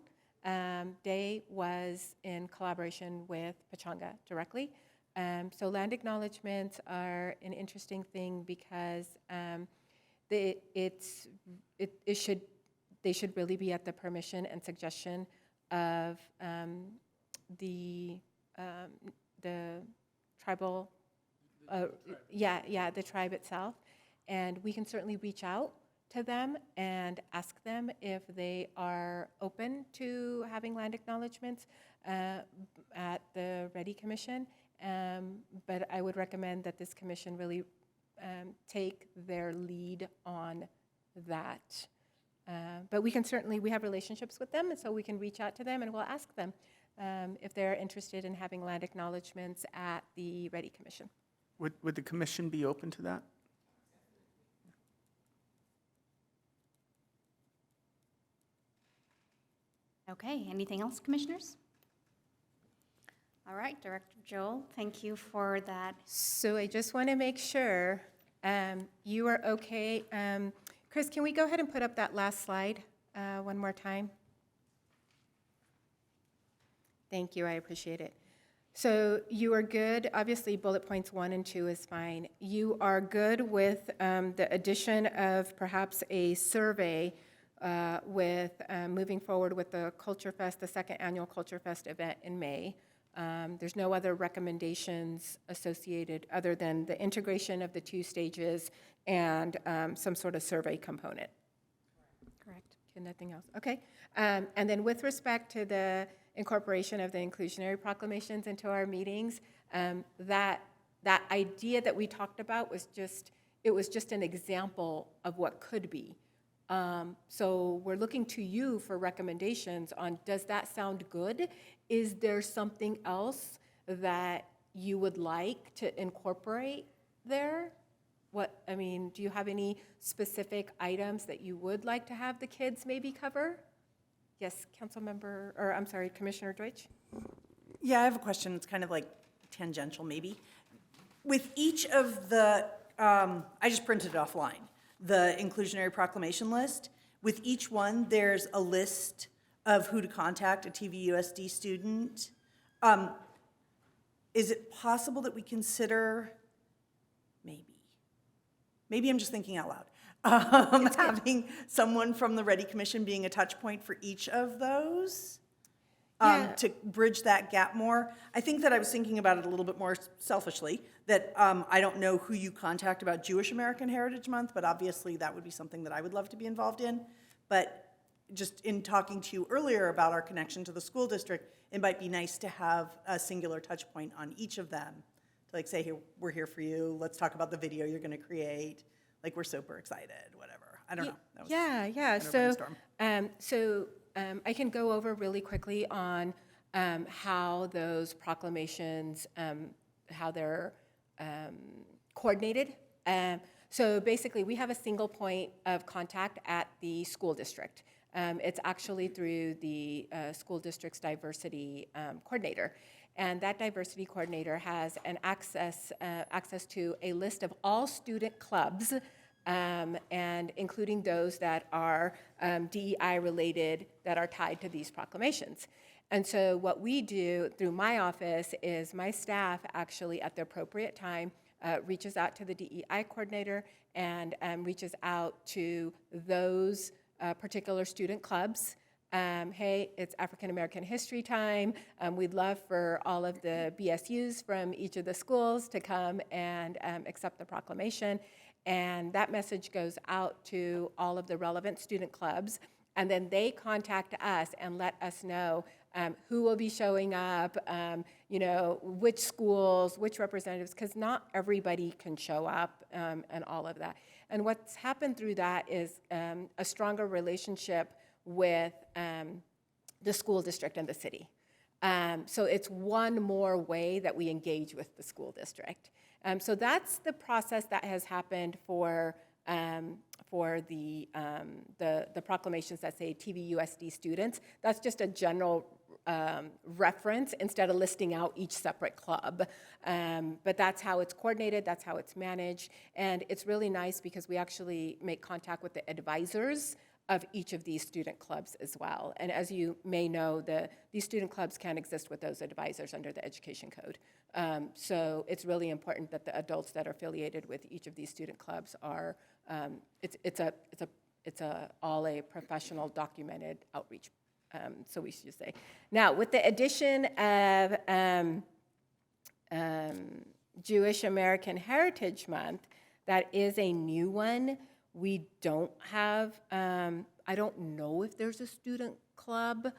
Day was in collaboration with Pachanga directly. So land acknowledgements are an interesting thing because they should really be at the permission and suggestion of the tribal, the tribe itself. And we can certainly reach out to them and ask them if they are open to having land acknowledgements at the REDI Commission. But I would recommend that this commission really take their lead on that But we can certainly, we have relationships with them, and so we can reach out to them and we'll ask them if they're interested in having land acknowledgements at the REDI Commission. Would the commission be open to that? Okay, anything else, commissioners? All right, Director Joel, thank you for that. So I just want to make sure you are okay. Chris, can we go ahead and put up that last slide one more time? Thank you, I appreciate it. So you are good, obviously bullet points 1 and 2 is fine. You are good with the addition of perhaps a survey with moving forward with the Culture Fest, the second annual Culture Fest event in May. There's no other recommendations associated other than the integration of the 2 stages and some sort of survey component. Correct. Okay, nothing else. Okay. And then with respect to the incorporation of the inclusionary proclamations into our meetings, that idea that we talked about was just an example of what could be. So we're looking to you for recommendations on, does that sound good? Is there something else that you would like to incorporate there? Do you have any specific items that you would like to have the kids maybe cover? Yes, Commissioner Deutsch? Yeah, I have a question. It's kind of like tangential, maybe. With each of the, I just printed it offline, the inclusionary proclamation list. With each one, there's a list of who to contact, a TVUSD student. Is it possible that we consider, maybe I'm just thinking out loud, having someone from the REDI Commission being a touch point for each of those? To bridge that gap more. I think that I was thinking about it a little bit more selfishly, that I don't know who you contact about Jewish American Heritage Month, but obviously that would be something that I would love to be involved in. But just in talking to you earlier about our connection to the school district, it might be nice to have a singular touch point on each of them. To like say, hey, we're here for you, let's talk about the video you're gonna create. Like, we're super excited, whatever. I don't know. That was Yeah. kind of a brainstorm. I can go over really quickly on how those proclamations, how they're coordinated. So basically, we have a single point of contact at the school district. It's actually through the school district's diversity coordinator. And that diversity coordinator has an access to a list of all student clubs, and including those that are DEI related, that are tied to these proclamations. And so what we do through my office is my staff actually at the appropriate time reaches out to the DEI coordinator and reaches out to those particular student clubs. Hey, it's African American History Time. We'd love for all of the BSUs from each of the schools to come and accept the proclamation. And that message goes out to all of the relevant student clubs. And then they contact us and let us know who will be showing up, which schools, which representatives, because not everybody can show up and all of that. And what's happened through that is a stronger relationship with the school district and the city. So it's one more way that we engage with the school district. So that's the process that has happened for the proclamations that say TVUSD students. That's just a general reference instead of listing out each separate club. But that's how it's coordinated, that's how it's managed, and it's really nice because we actually make contact with the advisors of each of these student clubs as well. And as you may know, these student clubs can't exist with those advisors under the education code. So it's really important that the adults that are affiliated with each of these student clubs are, it's all a professional documented outreach, so we should say. Now, with the addition of Jewish American Heritage Month, that is a new one. We don't have, I don't know if there's a student club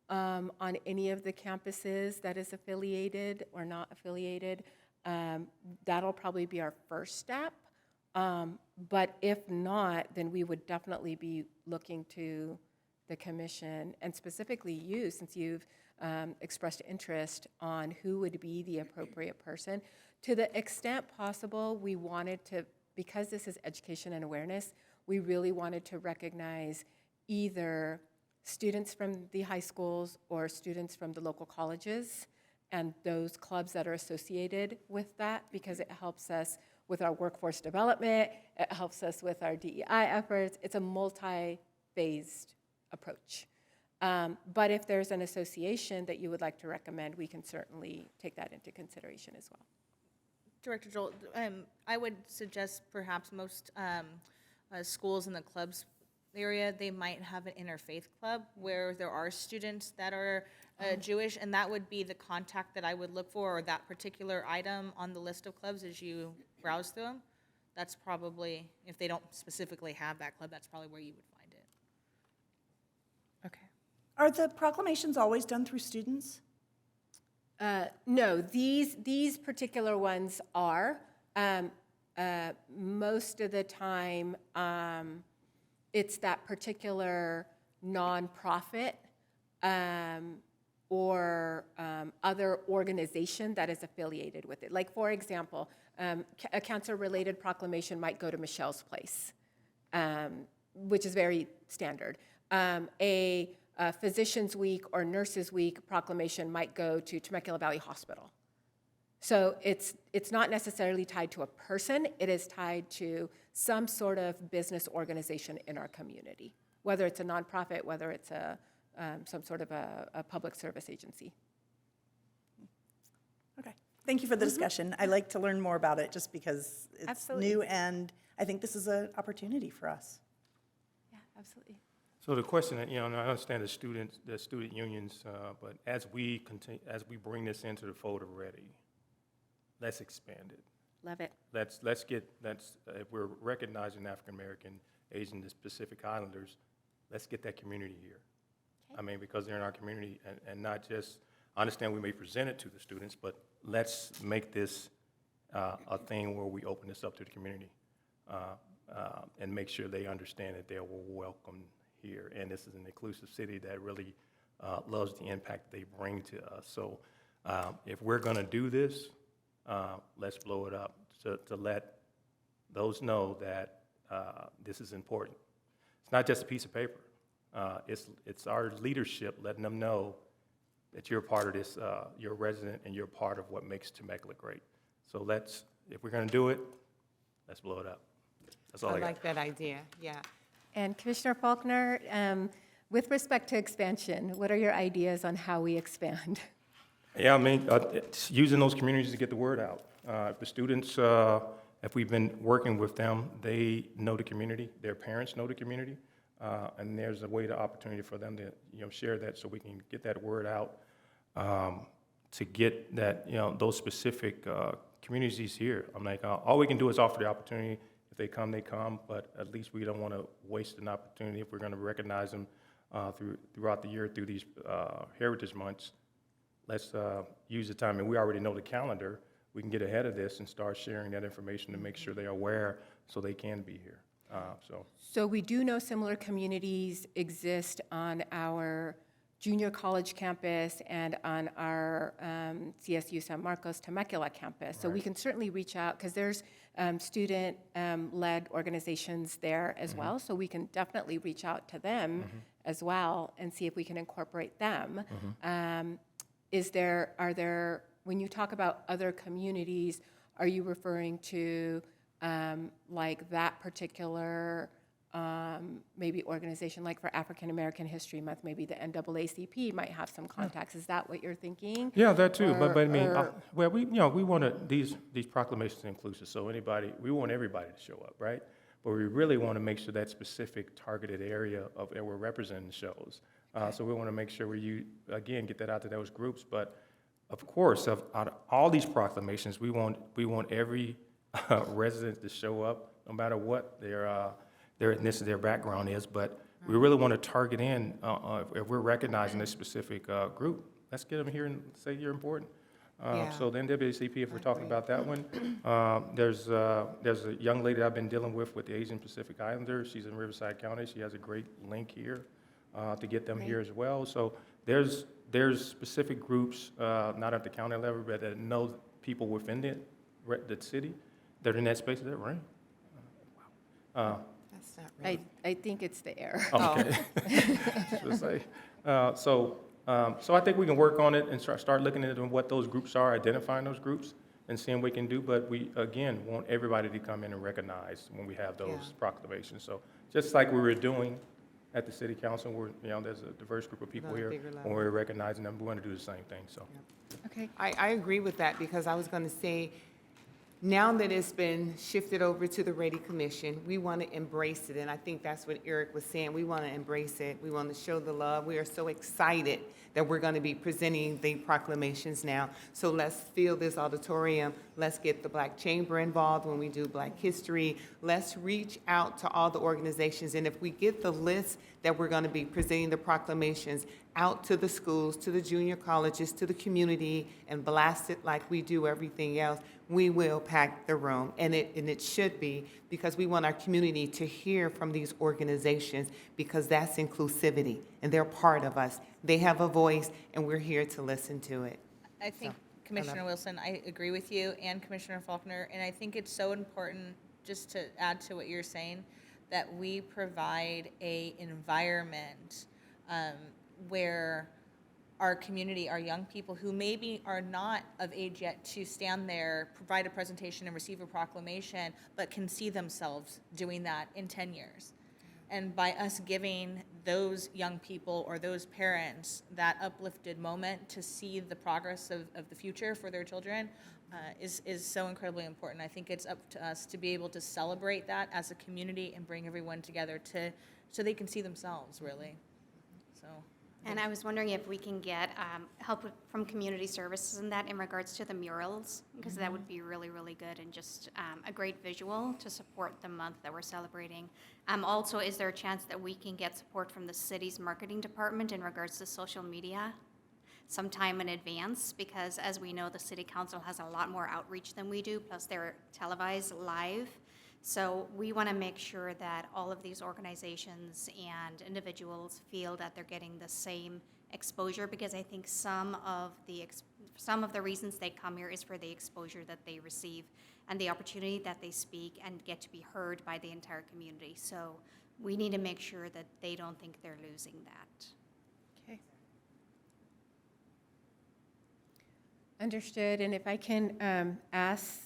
on any of the campuses that is affiliated or not affiliated. That'll probably be our first step But if not, then we would definitely be looking to the commission, and specifically you, since you've expressed interest on who would be the appropriate person. To the extent possible, we wanted to, because this is education and awareness, we really wanted to recognize either students from the high schools or students from the local colleges and those clubs that are associated with that, because it helps us with our workforce development, it helps us with our DEI efforts. It's a multi-phased approach. But if there's an association that you would like to recommend, we can certainly take that into consideration as well. Director Joel, I would suggest perhaps most schools in the clubs area, they might have an interfaith club where there are students that are Jewish, and that would be the contact that I would look for, or that particular item on the list of clubs as you browse through them. That's probably, if they don't specifically have that club, that's probably where you would find it. Okay. Are the proclamations always done through students? No, these particular ones are. Most of the time, it's that particular nonprofit or other organization that is affiliated with it. Like, for example, a cancer-related proclamation might go to Michelle's Place, which is very standard. A Physicians Week or Nurses Week proclamation might go to Temecula Valley Hospital. So it's not necessarily tied to a person, it is tied to some sort of business organization in our community, whether it's a nonprofit, whether it's some sort of a public service agency. Okay, thank you for the discussion. I like to learn more about it just because it's Absolutely. new, and I think this is an opportunity for us. Yeah, absolutely. So the question, and I understand the student unions, but as we bring this into the fold of REDI, let's expand it. Love it. If we're recognizing African American, Asian, and Pacific Islanders, let's get that community here. Okay. I mean, because they're in our community, and not just, I understand we may present it to the students, but let's make this a thing where we open this up to the community and make sure they understand that they're welcome here. And this is an inclusive city that really loves the impact they bring to us. So if we're going to do this, let's blow it up to let those know that this is important. It's not just a piece of paper. It's our leadership letting them know that you're part of this, you're a resident, and you're part of what makes Temecula great. So if we're going to do it, let's blow it up. That's all I got. like that idea, yeah. And Commissioner Faulkner, with respect to expansion, what are your ideas on how we expand? Yeah, I mean, it's using those communities to get the word out. The students, if we've been working with them, they know the community, their parents know the community, and there's a way, the opportunity for them to, share that so we can get that word out to get that, those specific communities here. I'm like, all we can do is offer the opportunity. If they come, they come, but at least we don't want to waste an opportunity if we're going to recognize them throughout the year through these Heritage Months. Let's use the time, and we already know the calendar. We can get ahead of this and start sharing that information to make sure they're aware so they can be here. So we do know similar communities exist on our junior college campus and on our CSU San Marcos Temecula campus. So we can certainly reach out, because there's student-led organizations there as well. So we can definitely reach out to them as well and see if we can incorporate them. When you talk about other communities, are you referring to like that particular maybe organization, like for African American History Month, maybe the NAACP might have some contacts? Is that what you're thinking? Yeah, that too. But I mean, we want these proclamations inclusive. So we want everybody to show up, right? But we really want to make sure that specific targeted area that we're representing shows. So we want to make sure we get that out to those groups. But of course, out of all these proclamations, we want every resident to show up, no matter what their ethnicity, their background is. But we really want to target in if we're recognizing a specific group. Let's get them here and say you're important. Yeah. So the NAACP, if we're talking agree. about that one, there's a young lady I've been dealing with the Asian Pacific Islanders. She's in Riverside County. She has a great link here to get them here as well. So there's specific groups, not at the county level, but that know people within the city that are in that space that ring. That's not right. I think it's the air. Okay. So I think we can work on it and start looking into what those groups are, identifying those groups, and seeing what we can do. But we, again, want everybody to come in and recognize when we have those Yeah. proclamations. So just like we were doing at the city council, there's a diverse group of people On a here. bigger level. When we're recognizing them, we want to do the same thing, so. Okay. I agree with that, because I was going to say, now that it's been shifted over to the REDI Commission, we want to embrace it, and I think that's what Eric was saying. We want to embrace it. We want to show the love. We are so excited that we're going to be presenting the proclamations now. So let's fill this auditorium. Let's get the Black Chamber involved when we do Black History. Let's reach out to all the organizations, and if we get the list that we're going to be presenting the proclamations out to the schools, to the junior colleges, to the community, and blast it like we do everything else, we will pack the room. And it should be, because we want our community to hear from these organizations, because that's inclusivity, and they're part of us. They have a voice, and we're here to listen to it. I think, So, Commissioner Wilson, I agree with you, and Commissioner Faulkner, and I think it's so important, just to add to what you're saying, that we provide a environment where our community, our young people who maybe are not of age yet to stand there, provide a presentation and receive a proclamation, but can see themselves doing that in 10 years. And by us giving those young people or those parents that uplifted moment to see the progress of the future for their children is so incredibly important. I think it's up to us to be able to celebrate that as a community and bring everyone together so they can see themselves, really. So. And I was wondering if we can get help from community services in that in regards to the murals, because that would be really, really good and just a great visual to support the month that we're celebrating. Also, is there a chance that we can get support from the city's marketing department in regards to social media sometime in advance? Because as we know, the city council has a lot more outreach than we do, plus they're televised live. So we want to make sure that all of these organizations and individuals feel that they're getting the same exposure, because I think some of the reasons they come here is for the exposure that they receive and the opportunity that they speak and get to be heard by the entire community. So we need to make sure that they don't think they're losing that. Okay. Understood, and if I can ask,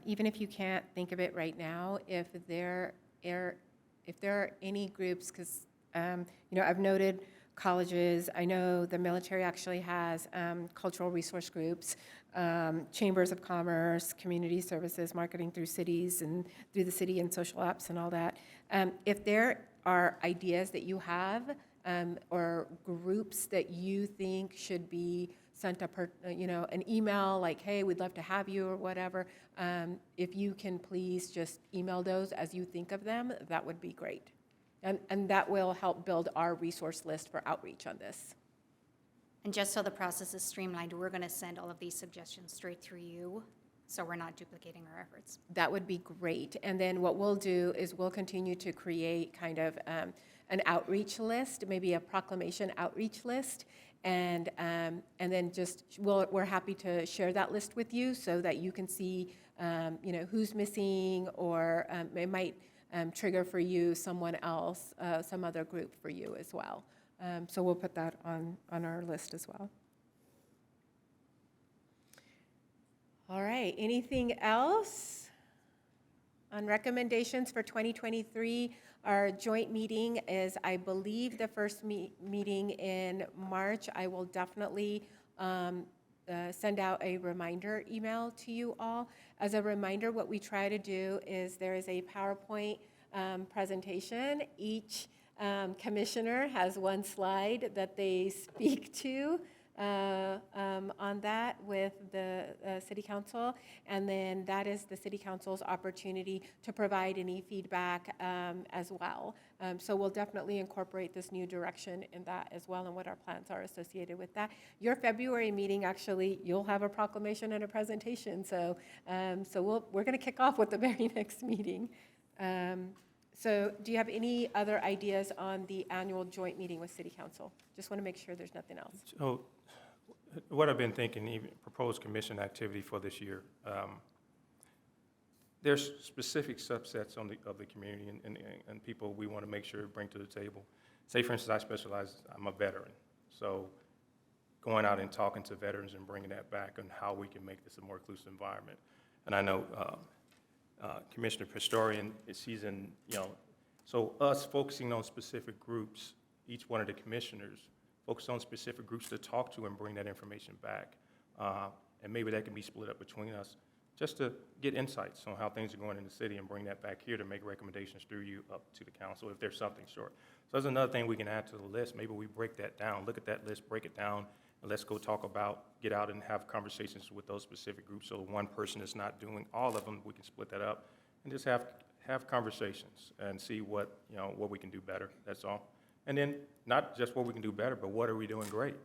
even if you can't think of it right now, if there are any groups, because I've noted colleges, I know the military actually has cultural resource groups, chambers of commerce, community services, marketing through cities and through the city and social apps and all that. If there are ideas that you have or groups that you think should be sent an email like, hey, we'd love to have you or whatever, if you can please just email those as you think of them, that would be great. And that will help build our resource list for outreach on this. And just so the process is streamlined, we're going to send all of these suggestions straight through you, so we're not duplicating our efforts. That would be great. And then what we'll do is we'll continue to create kind of an outreach list, maybe a proclamation outreach list, and then just we're happy to share that list with you so that you can see who's missing, or it might trigger for you someone else, some other group for you as well. So we'll put that on our list as well. All right, anything else on recommendations for 2023? Our joint meeting is, I believe, the first meeting in March. I will definitely send out a reminder email to you all. As a reminder, what we try to do is there is a PowerPoint presentation. Each commissioner has one slide that they speak to on that with the city council. And then that is the city council's opportunity to provide any feedback as well. So we'll definitely incorporate this new direction in that as well and what our plans are associated with that. Your February meeting, actually, you'll have a proclamation and a presentation. So, we're going to kick off with the very next meeting. So do you have any other ideas on the annual joint meeting with City Council? Just want to make sure there's nothing else. So what I've been thinking, even proposed commission activity for this year, there's specific subsets of the community and people we want to make sure bring to the table. Say, for instance, I'm a veteran. So going out and talking to veterans and bringing that back and how we can make this a more inclusive environment. And I know Commissioner Pistorian, she's in, so us focusing on specific groups, each one of the commissioners focus on specific groups to talk to and bring that information back. And maybe that can be split up between us just to get insights on how things are going in the city and bring that back here to make recommendations through you up to the council if there's something short. So that's another thing we can add to the list. Maybe we break that down, look at that list, break it down, and let's go get out and have conversations with those specific groups. So one person is not doing all of them, we can split that up and just have conversations and see what we can do better, that's all. And then not just what we can do better, but what are we doing great?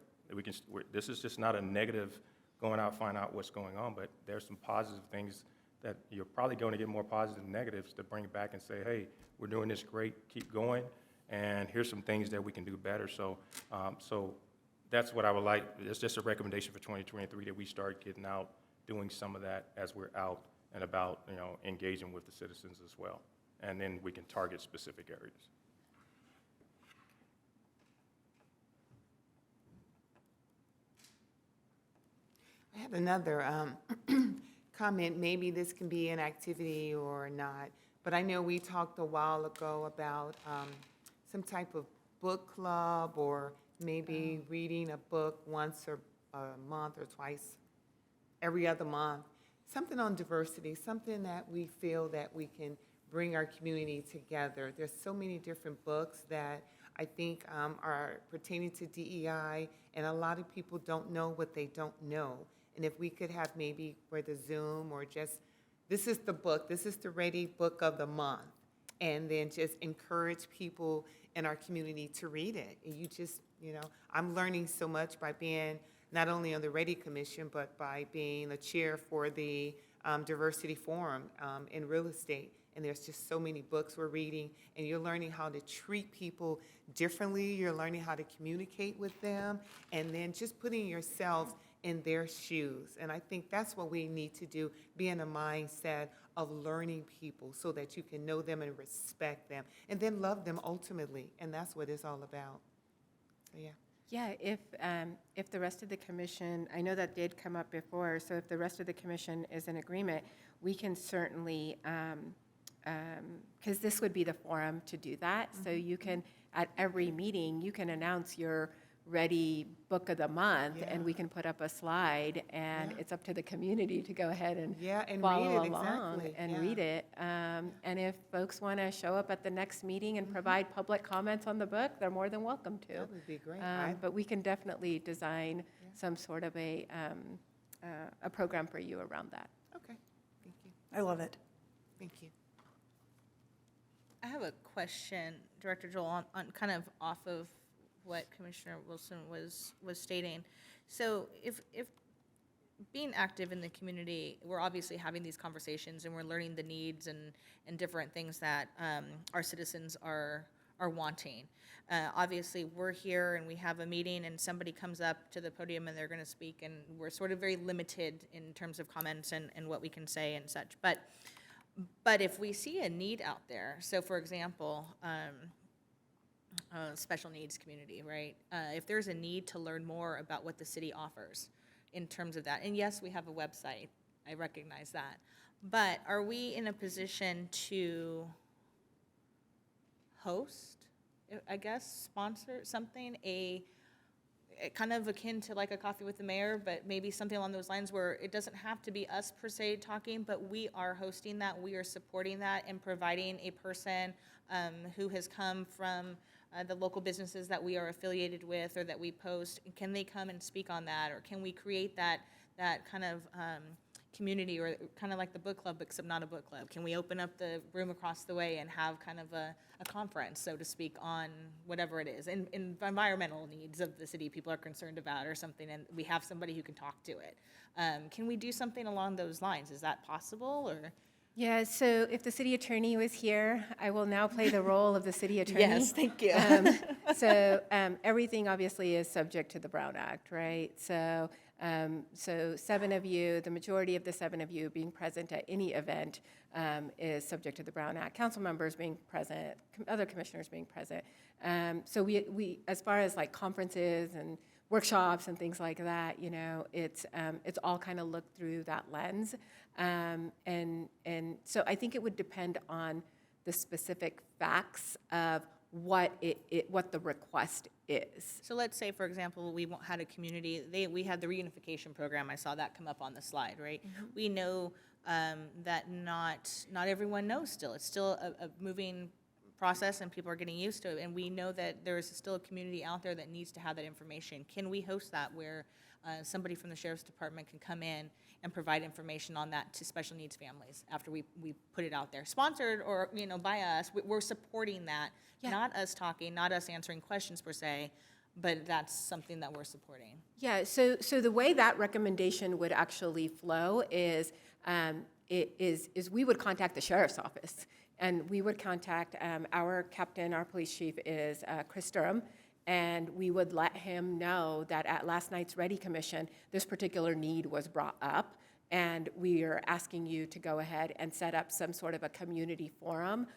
This is just not a negative going out, find out what's going on, but there's some positive things that you're probably going to get more positive than negatives to bring it back and say, hey, we're doing this great, keep going, and here's some things that we can do better. So that's what I would like. It's just a recommendation for 2023 that we start getting out, doing some of that as we're out and about, engaging with the citizens as well. And then we can target specific areas. I have another comment. Maybe this can be an activity or not, but I know we talked a while ago about some type of book club or maybe reading a book once a month or twice, every other month. Something on diversity, something that we feel that we can bring our community together. There's so many different books that I think are pertaining to DEI, and a lot of people don't know what they don't know. And if we could have maybe for the Zoom or just, this is the book, this is the REDI book of the month, and then just encourage people in our community to read it. And you just, I'm learning so much by being not only on the REDI Commission, but by being the chair for the Diversity Forum in real estate. And there's just so many books we're reading, and you're learning how to treat people differently. You're learning how to communicate with them, and then just putting yourself in their shoes. And I think that's what we need to do, be in a mindset of learning people so that you can know them and respect them, and then love them ultimately. And that's what it's all about. So, yeah. Yeah, if the rest of the commission, I know that did come up before, so if the rest of the commission is in agreement, we can certainly, because this would be the forum to do that. So you can, at every meeting, you can announce your REDI book of the month, and we can put up a slide, and it's up to the community to go ahead and follow along and read it. And if folks want to show up at the next meeting and provide public comments on the book, they're more than welcome to. That would be great. But we can definitely design some sort of a program for you around that. Okay, thank you. I love it. Thank you. I have a question, Director Joel, on kind of off of what Commissioner Wilson was stating. So if being active in the community, we're obviously having these conversations and we're learning the needs and different things that our citizens are wanting. Obviously, we're here and we have a meeting and somebody comes up to the podium and they're going to speak, and we're sort of very limited in terms of comments and what we can say and such. But if we see a need out there, so for example, special needs community, right? If there's a need to learn more about what the city offers in terms of that, and yes, we have a website, I recognize that, but are we in a position to host, I guess, sponsor something, a kind of akin to like a coffee with the mayor, but maybe something along those lines where it doesn't have to be us per se talking, but we are hosting that, we are supporting that, and providing a person who has come from the local businesses that we are affiliated with or that we post, can they come and speak on that? Or can we create that kind of community, or kind of like the book club, except not a book club? Can we open up the room across the way and have kind of a conference, so to speak, on whatever it is, in environmental needs of the city people are concerned about or something, and we have somebody who can talk to it? Can we do something along those lines? Is that possible, or? Yeah, so if the city attorney was here, I will now play the role of the city attorney. Yes, thank you. So everything obviously is subject to the Brown Act, right? So 7 of you, the majority of the 7 of you being present at any event is subject to the Brown Act. Council members being present, other commissioners being present. So we, as far as like conferences and workshops and things like that, you know, it's all kind of looked through that lens. And so I think it would depend on the specific facts of what what the request is. So let's say, for example, we had a community, we had the reunification program, I saw that come up on the slide, right? We know that not everyone knows still. It's still a moving process and people are getting used to it, and we know that there's still a community out there that needs to have that information. Can we host that where somebody from the Sheriff's Department can come in and provide information on that to special needs families after we put it out there? Sponsored or, you know, by us, we're supporting that. Yeah. Not us talking, not us answering questions per se, but that's something that we're supporting. Yeah, so the way that recommendation would actually flow is we would contact the sheriff's office, and we would contact our captain, our police chief is Chris Durham, and we would let him know that at last night's REDI Commission, this particular need was brought up, and we are asking you to go ahead and set up some sort of a community forum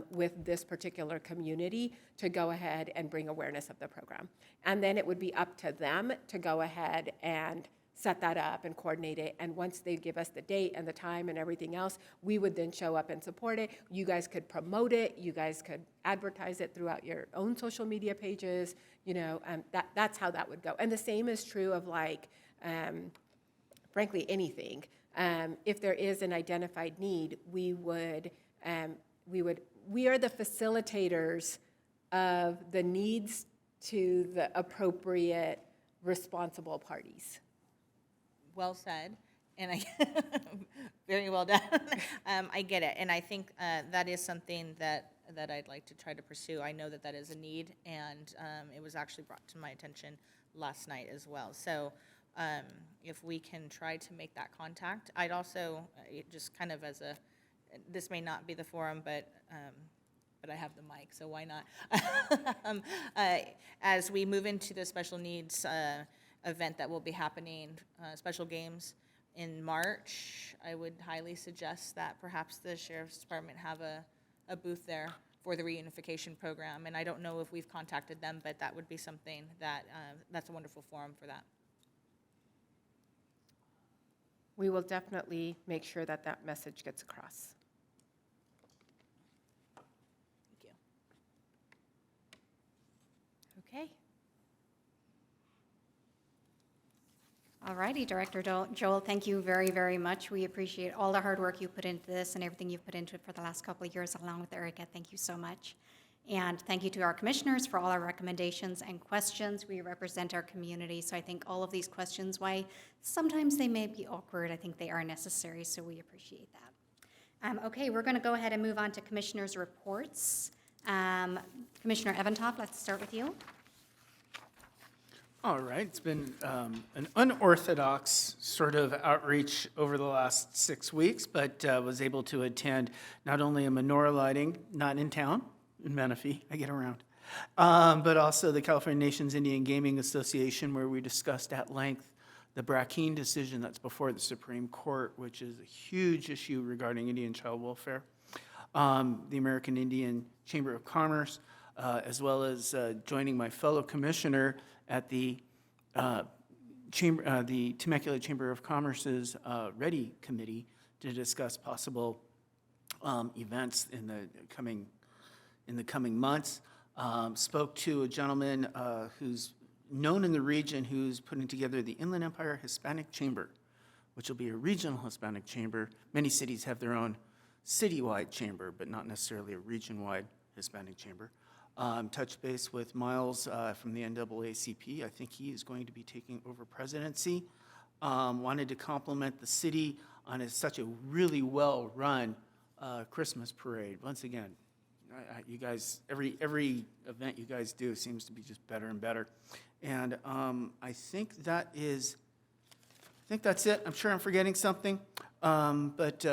with this particular community to go ahead and bring awareness of the program. And then it would be up to them to go ahead and set that up and coordinate it. And once they give us the date and the time and everything else, we would then show up and support it. You guys could promote it. You guys could advertise it throughout your own social media pages. You know, that's how that would go. And the same is true of like, frankly, anything. If there is an identified need, we are the facilitators of the needs to the appropriate responsible parties. Well said, and I, very well done. I get it, and I think that is something that I'd like to try to pursue. I know that is a need, and it was actually brought to my attention last night as well. So if we can try to make that contact, I'd also, just kind of as a, this may not be the forum, but I have the mic, so why not? As we move into the special needs event that will be happening, special games in March, I would highly suggest that perhaps the Sheriff's Department have a booth there for the reunification program. And I don't know if we've contacted them, but that would be something that, that's a wonderful forum for that. We will definitely make sure that that message gets across. Thank you. Okay. All righty, Director Joel, thank you very, very much. We appreciate all the hard work you put into this and everything you've put into it for the last couple of years, along with Erica. Thank you so much. And thank you to our commissioners for all our recommendations and questions. We represent our community, so I think all of these questions, why sometimes they may be awkward, I think they are necessary, so we appreciate that. Okay, we're going to go ahead and move on to commissioners' reports. Commissioner Evantov, let's start with you. All right, it's been an unorthodox sort of outreach over the last 6 weeks, but was able to attend not only a menorah lighting, not in town, in Menifee, I get around, but also the California Nations Indian Gaming Association, where we discussed at length the Brackeen decision that's before the Supreme Court, which is a huge issue regarding Indian child welfare. The American Indian Chamber of Commerce, as well as joining my fellow commissioner at the Temecula Chamber of Commerce's REDI committee to discuss possible events in the coming months. Spoke to a gentleman who's known in the region who's putting together the Inland Empire Hispanic Chamber, which will be a regional Hispanic chamber. Many cities have their own citywide chamber, but not necessarily a region-wide Hispanic chamber. touched base with Miles from the NAACP. I think he is going to be taking over presidency. Wanted to compliment the city on such a really well-run Christmas parade. Once again, you guys, every event you guys do seems to be just better and better. And I think that's it. I'm sure I'm forgetting something. But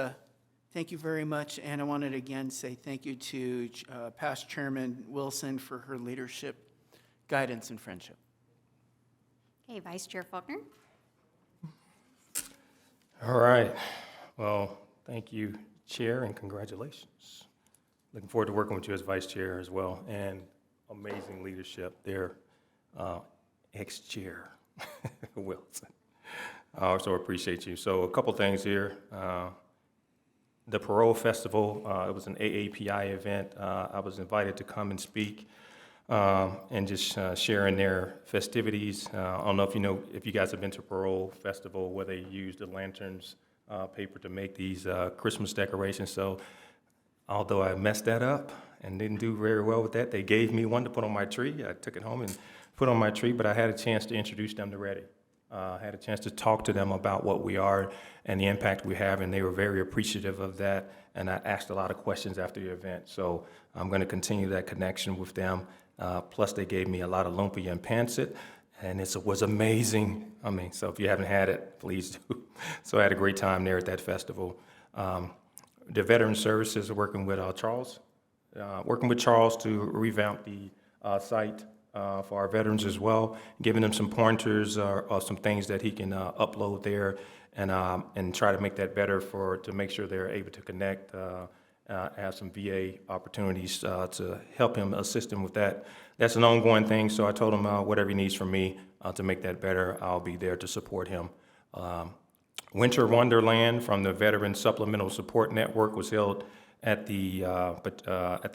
thank you very much. And I wanted to again say thank you to past Chairman Wilson for her leadership, guidance, and friendship. Okay, Vice Chair Faulkner. All right. Well, thank you, Chair, and congratulations. Looking forward to working with you as Vice Chair as well, and amazing leadership there, ex-Chair Wilson. I also appreciate you. So a couple things here. The Parole Festival, it was an AAPI event. I was invited to come and speak and just share in their festivities. I don't know if you know, if you guys have been to Parole Festival where they use the lanterns paper to make these Christmas decorations. So although I messed that up and didn't do very well with that, they gave me one to put on my tree. I took it home and put on my tree, but I had a chance to introduce them to REDI. Had a chance to talk to them about what we are and the impact we have, and they were very appreciative of that, and I asked a lot of questions after the event. So I'm going to continue that connection with them. Plus, they gave me a lot of lumpia and pancit, and it was amazing. I mean, so if you haven't had it, please do. So I had a great time there at that festival. The Veteran Services are working with Charles to revamp the site for our veterans as well, giving them some pointers or some things that he can upload there and try to make that better to make sure they're able to connect, have some VA opportunities to help him, assist him with that. That's an ongoing thing, so I told him whatever he needs from me to make that better, I'll be there to support him. Winter Wonderland from the Veteran Supplemental Support Network was held at the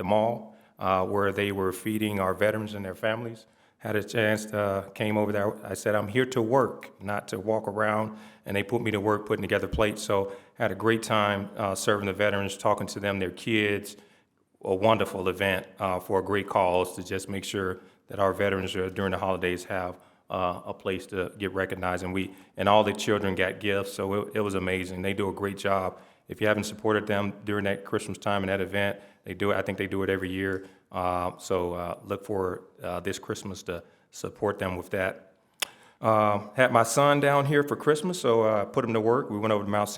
mall, where they were feeding our veterans and their families. Had a chance, came over there. I said, I'm here to work, not to walk around. And they put me to work putting together plates. So had a great time serving the veterans, talking to them, their kids. A wonderful event for a great cause to just make sure that our veterans during the holidays have a place to get recognized. And all the children got gifts, so it was amazing. They do a great job. If you haven't supported them during that Christmas time and that event, they do it. I think they do it every year. So look for this Christmas to support them with that. Had my son down here for Christmas, so put him to work. We went over to Mount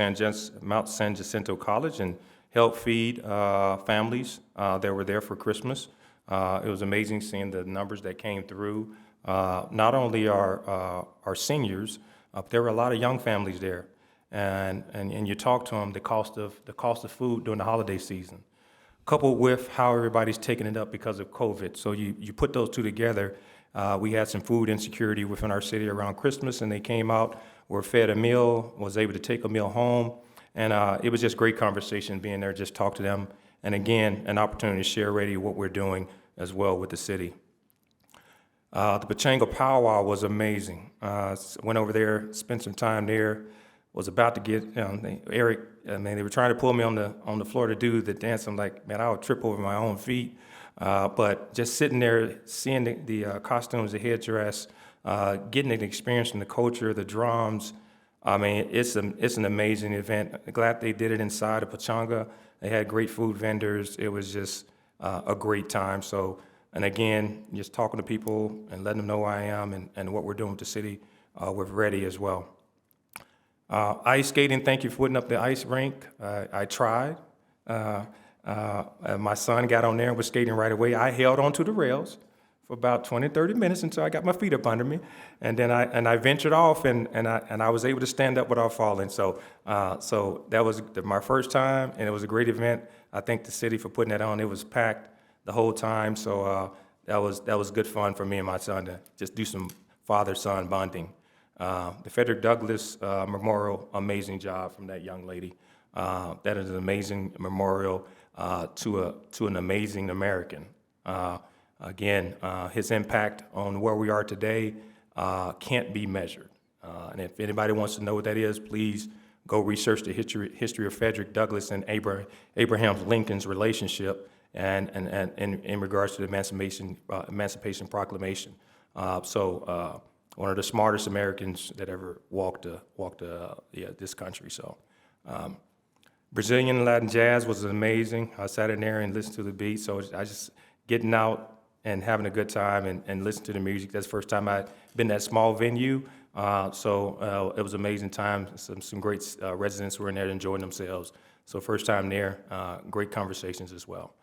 San Jacinto College and helped feed families that were there for Christmas. It was amazing seeing the numbers that came through. Not only our seniors, there were a lot of young families there. And you talk to them, the cost of food during the holiday season, coupled with how everybody's taking it up because of COVID. So you put those two together. We had some food insecurity within our city around Christmas, and they came out, were fed a meal, was able to take a meal home, and it was just great conversation being there, just talk to them, and again, an opportunity to share REDI what we're doing as well with the city. The Pachanga Powwow was amazing. Went over there, spent some time there. Was about to get Eric. I mean, they were trying to pull me on the floor to do the dance. I'm like, man, I would trip over my own feet. But just sitting there, seeing the costumes, the headdress, getting the experience and the culture, the drums. I mean, it's an amazing event. Glad they did it inside of Pachanga. They had great food vendors. It was just a great time. So, and again, just talking to people and letting them know who I am and what we're doing with the city with REDI as well. Ice skating, thank you for putting up the ice rink. I tried. My son got on there and was skating right away. I held onto the rails for about 20, 30 minutes until I got my feet up under me. And then I ventured off and I was able to stand up without falling. So that was my first time, and it was a great event. I thank the city for putting that on. It was packed the whole time. So that was good fun for me and my son to just do some father-son bonding. The Frederick Douglass Memorial, amazing job from that young lady. That is an amazing memorial to an amazing American. Again, his impact on where we are today can't be measured. And if anybody wants to know what that is, please go research the history of Frederick Douglass and Abraham Lincoln's relationship, and in regards to the Emancipation Proclamation. One of the smartest Americans that ever walked this country. So, Brazilian and Latin jazz was amazing. I sat in there and listened to the beat. So I just getting out and having a good time and listening to the music. That's the first time I've been in that small venue. So it was an amazing time. Some great residents were in there enjoying themselves. So first time there, great conversations as well.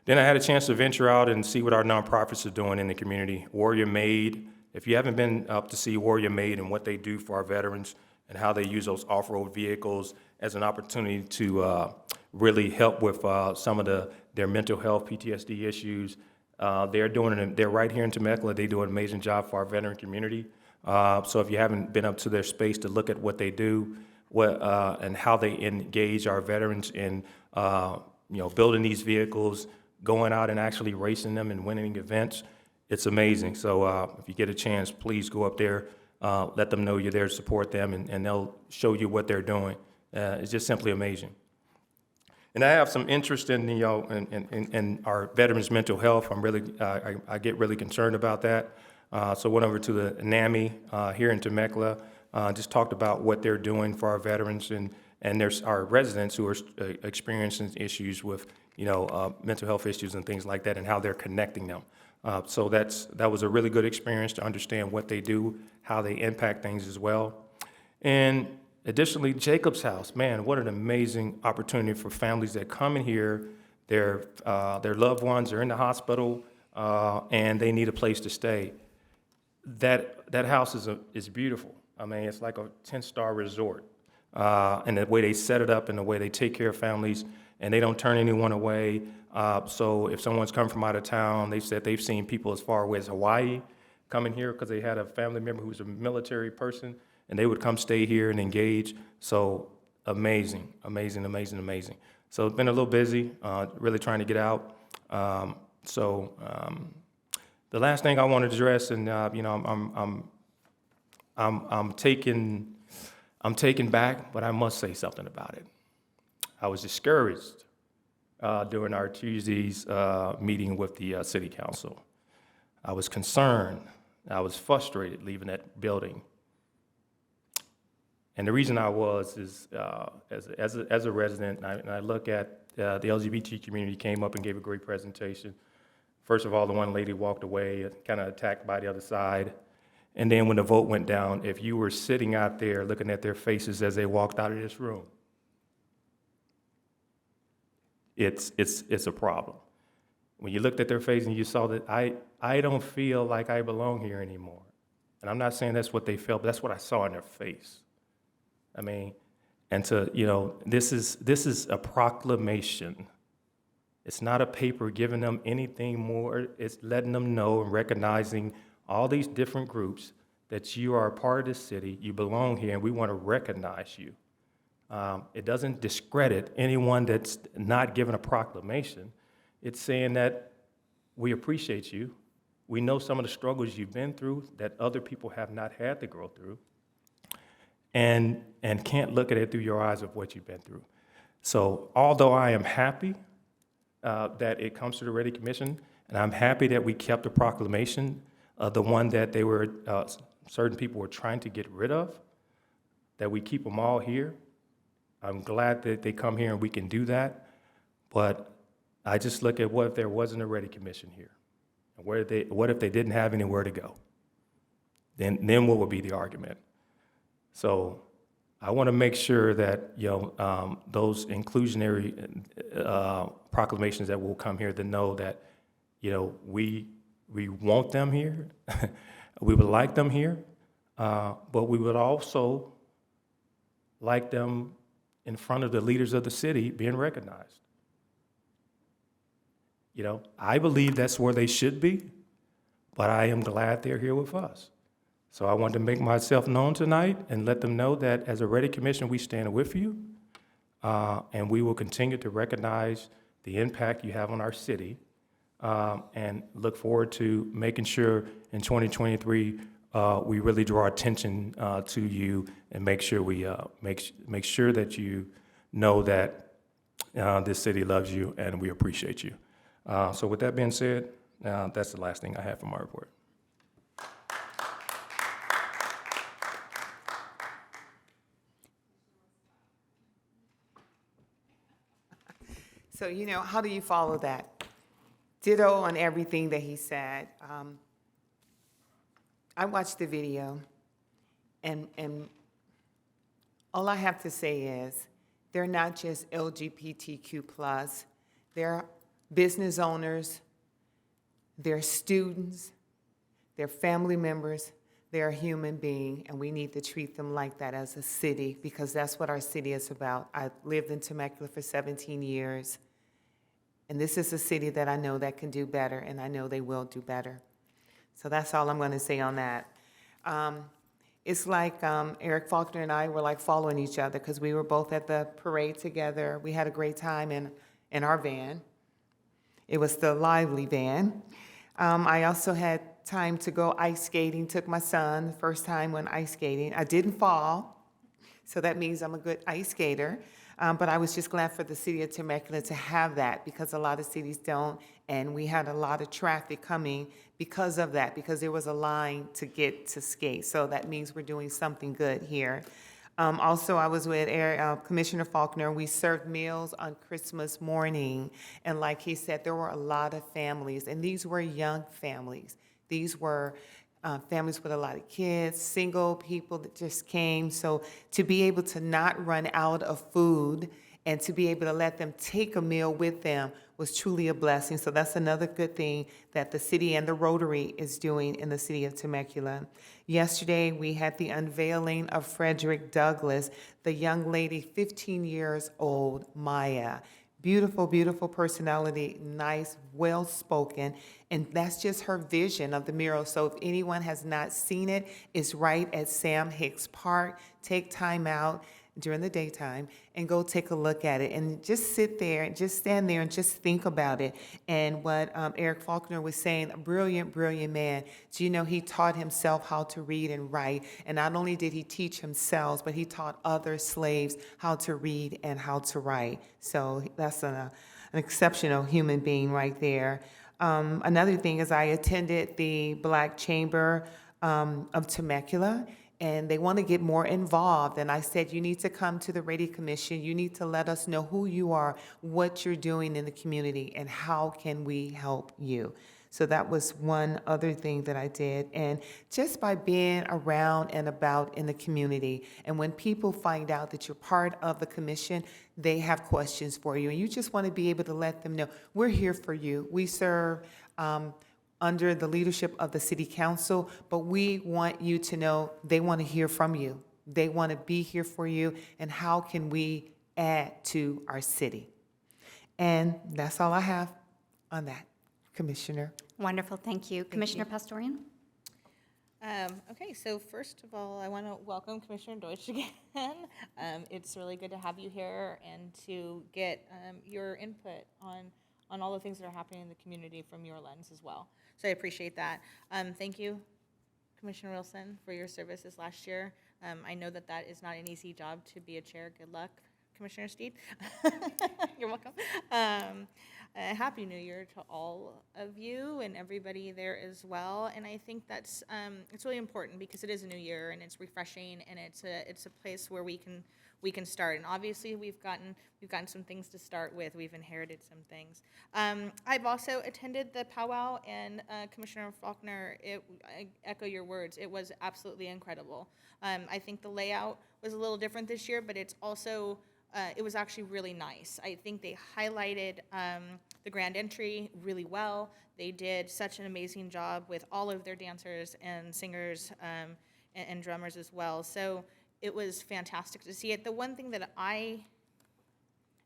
Then I had a chance to venture out and see what our nonprofits are doing in the community. Warrior Made. If you haven't been up to see Warrior Made and what they do for our veterans and how they use those off-road vehicles as an opportunity to really help with some of their mental health PTSD issues, they're right here in Temecula. They do an amazing job for our veteran community. So if you haven't been up to their space to look at what they do, and how they engage our veterans in building these vehicles, going out and actually racing them and winning events, it's amazing. So if you get a chance, please go up there, let them know you're there to support them, and they'll show you what they're doing. It's just simply amazing. And I have some interest in in our veterans' mental health. I get really concerned about that. So went over to the NAMI here in Temecula, just talked about what they're doing for our veterans and there's our residents who are experiencing issues with mental health issues and things like that, and how they're connecting them. So that was a really good experience to understand what they do, how they impact things as well. And additionally, Jacob's House, man, what an amazing opportunity for families that come in here. Their loved ones are in the hospital, and they need a place to stay. That house is beautiful. I mean, it's like a 10-star resort. And the way they set it up and the way they take care of families, and they don't turn anyone away. So if someone's come from out of town, they said they've seen people as far away as Hawaii coming here because they had a family member who was a military person, and they would come stay here and engage. So amazing, amazing, amazing, amazing. So it's been a little busy, really trying to get out. The last thing I want to address, and I'm taken back, but I must say something about it. I was discouraged during our Tuesday's meeting with the city council. I was concerned. I was frustrated leaving that building. And the reason I was is as a resident, and I look at the LGBT community came up and gave a great presentation. First of all, the one lady walked away, kind of attacked by the other side. And then when the vote went down, if you were sitting out there looking at their faces as they walked out of this room, it's a problem. When you looked at their face and you saw that I don't feel like I belong here anymore. And I'm not saying that's what they felt, but that's what I saw in their face. I mean, and this is a proclamation. It's not a paper giving them anything more. It's letting them know and recognizing all these different groups that you are a part of this city, you belong here, and we want to recognize you. It doesn't discredit anyone that's not given a proclamation. It's saying that we appreciate you. We know some of the struggles you've been through that other people have not had to go through, and can't look at it through your eyes of what you've been through. So although I am happy that it comes to the REDI Commission, and I'm happy that we kept the proclamation, the one that they were, certain people were trying to get rid of, that we keep them all here. I'm glad that they come here and we can do that, but I just look at what if there wasn't a REDI Commission here? And what if they didn't have anywhere to go? Then what would be the argument? So I want to make sure that those inclusionary proclamations that will come here to know that we want them here, we would like them here, but we would also like them in front of the leaders of the city being recognized. I believe that's where they should be, but I am glad they're here with us. So I want to make myself known tonight and let them know that as a REDI Commission, we stand with you, and we will continue to recognize the impact you have on our city, and look forward to making sure in 2023 we really draw attention to you and make sure we make sure that you know that this city loves you and we appreciate you. So with that being said, that's the last thing I have for my report. So, how do you follow that? Ditto on everything that he said. I watched the video, and all I have to say is, they're not just LGBTQ+, they're business owners, they're students, they're family members, they're a human being, and we need to treat them like that as a city, because that's what our city is about. I lived in Temecula for 17 years, and this is a city that I know that can do better, and I know they will do better. So that's all I'm going to say on that. It's like Eric Faulkner and I were like following each other because we were both at the parade together. We had a great time in our van. It was the lively van. I also had time to go ice skating, took my son the first time went ice skating. I didn't fall, so that means I'm a good ice skater. But I was just glad for the city of Temecula to have that because a lot of cities don't, and we had a lot of traffic coming because of that, because there was a line to get to skate. So that means we're doing something good here. Also, I was with Commissioner Faulkner. We served meals on Christmas morning, and like he said, there were a lot of families, and these were young families. These were families with a lot of kids, single people that just came. So to be able to not run out of food and to be able to let them take a meal with them was truly a blessing. So that's another good thing that the city and the Rotary is doing in the city of Temecula. Yesterday, we had the unveiling of Frederick Douglass, the young lady, 15 years old, Maya. Beautiful, beautiful personality, nice, well-spoken, and that's just her vision of the mural. So if anyone has not seen it, it's right at Sam Hicks Park. Take time out during the daytime and go take a look at it and just sit there, just stand there and just think about it. And what Eric Faulkner was saying, a brilliant, brilliant man. Do you know he taught himself how to read and write? And not only did he teach himself, but he taught other slaves how to read and how to write. So that's an exceptional human being right there. Another thing is I attended the Black Chamber of Temecula, and they want to get more involved. And I said, you need to come to the REDI Commission. You need to let us know who you are, what you're doing in the community, and how can we help you. So that was one other thing that I did. And just by being around and about in the community, and when people find out that you're part of the commission, they have questions for you. And you just want to be able to let them know, we're here for you. We serve under the leadership of the city council, but we want you to know they want to hear from you. They want to be here for you, and how can we add to our city? And that's all I have on that, Commissioner. Wonderful, thank you. Commissioner Pastorian? Okay, so first of all, I want to welcome Commissioner Deutsch again. It's really good to have you here and to get your input on all the things that are happening in the community from your lens as well. So I appreciate that. Thank you, Commissioner Wilson, for your services last year. I know that that is not an easy job to be a chair. Good luck, Commissioner Steed. You're welcome. Happy New Year to all of you and everybody there as well. And I think that's it's really important because it is a new year and it's refreshing and it's a place where we can start. And obviously we've gotten some things to start with. We've inherited some things. I've also attended the powwow, and Commissioner Faulkner, I echo your words. It was absolutely incredible. I think the layout was a little different this year, but it's also it was actually really nice. I think they highlighted the grand entry really well. They did such an amazing job with all of their dancers and singers and drummers as well. So it was fantastic to see it. The one thing that I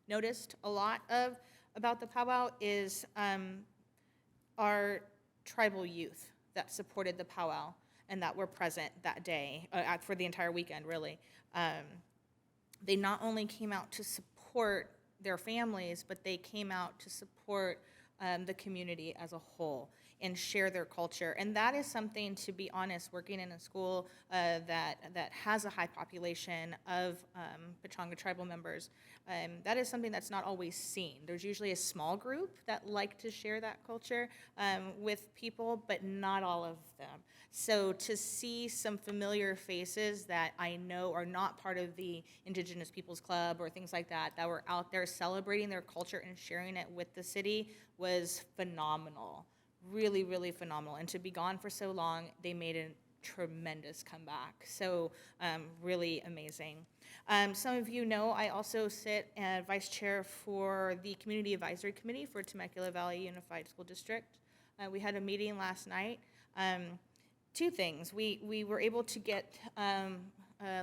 noticed a lot about the powwow is our tribal youth that supported the powwow and that were present that day, for the entire weekend, really. They not only came out to support their families, but they came out to support the community as a whole and share their culture. And that is something, to be honest, working in a school that that has a high population of Pechanga tribal members, that is something that's not always seen. There's usually a small group that like to share that culture with people, but not all of them. So to see some familiar faces that I know are not part of the Indigenous Peoples Club or things like that, that were out there celebrating their culture and sharing it with the city was phenomenal. Really, really phenomenal. And to be gone for so long, they made a tremendous comeback. So really amazing. Some of you know I also sit as vice chair for the Community Advisory Committee for Temecula Valley Unified School District. We had a meeting last night. Two things. We were able to get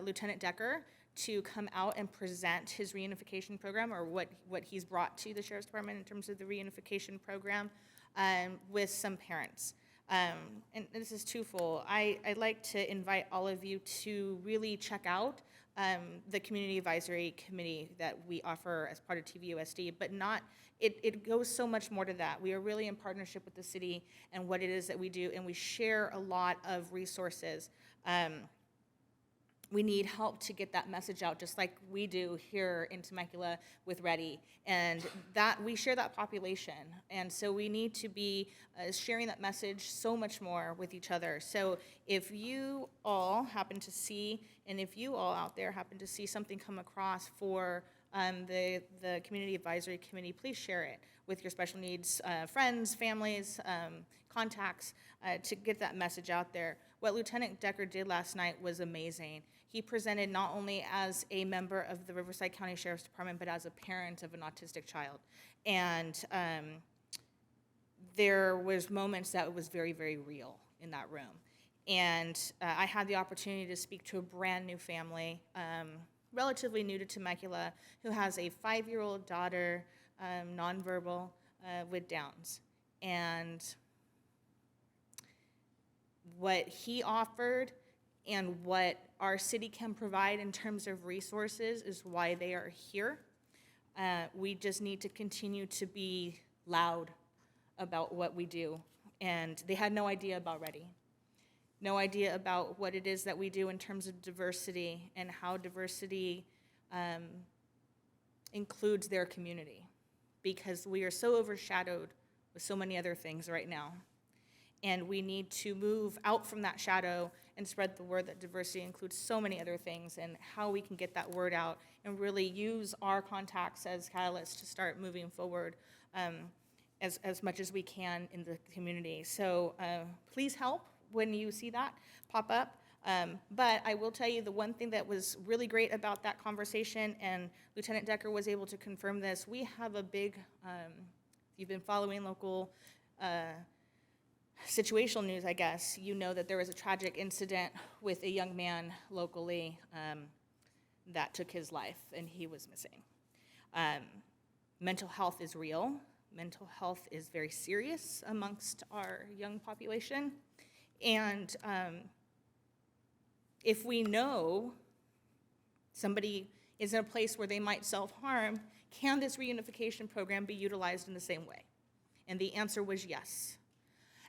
Lieutenant Decker to come out and present his reunification program, or what he's brought to the Sheriff's Department in terms of the reunification program, with some parents. And this is twofold. I'd like to invite all of you to really check out the Community Advisory Committee that we offer as part of TVUSD, but it goes so much more to that. We are really in partnership with the city and what it is that we do, and we share a lot of resources. We need help to get that message out, just like we do here in Temecula with REDI, and that we share that population, and so we need to be sharing that message so much more with each other. So if you all happen to see, and if you all out there happen to see something come across for the Community Advisory Committee, please share it with your special needs friends, families, contacts, to get that message out there. What Lieutenant Decker did last night was amazing. He presented not only as a member of the Riverside County Sheriff's Department, but as a parent of an autistic child. And there was moments that was very, very real in that room. And I had the opportunity to speak to a brand new family, relatively new to Temecula, who has a 5-year-old daughter, nonverbal, with Downs. And what he offered and what our city can provide in terms of resources is why they are here. We just need to continue to be loud about what we do. And they had no idea about REDI. No idea about what it is that we do in terms of diversity and how diversity includes their community. Because we are so overshadowed with so many other things right now. And we need to move out from that shadow and spread the word that diversity includes so many other things, and how we can get that word out and really use our contacts as catalysts to start moving forward as much as we can in the community. So please help when you see that pop up. But I will tell you the one thing that was really great about that conversation, and Lieutenant Decker was able to confirm this, we have a big, if you've been following local situational news, I guess, you know that there was a tragic incident with a young man locally that took his life, and he was missing. Mental health is real. Mental health is very serious amongst our young population. And if we know somebody is in a place where they might self-harm, can this reunification program be utilized in the same way? And the answer was yes.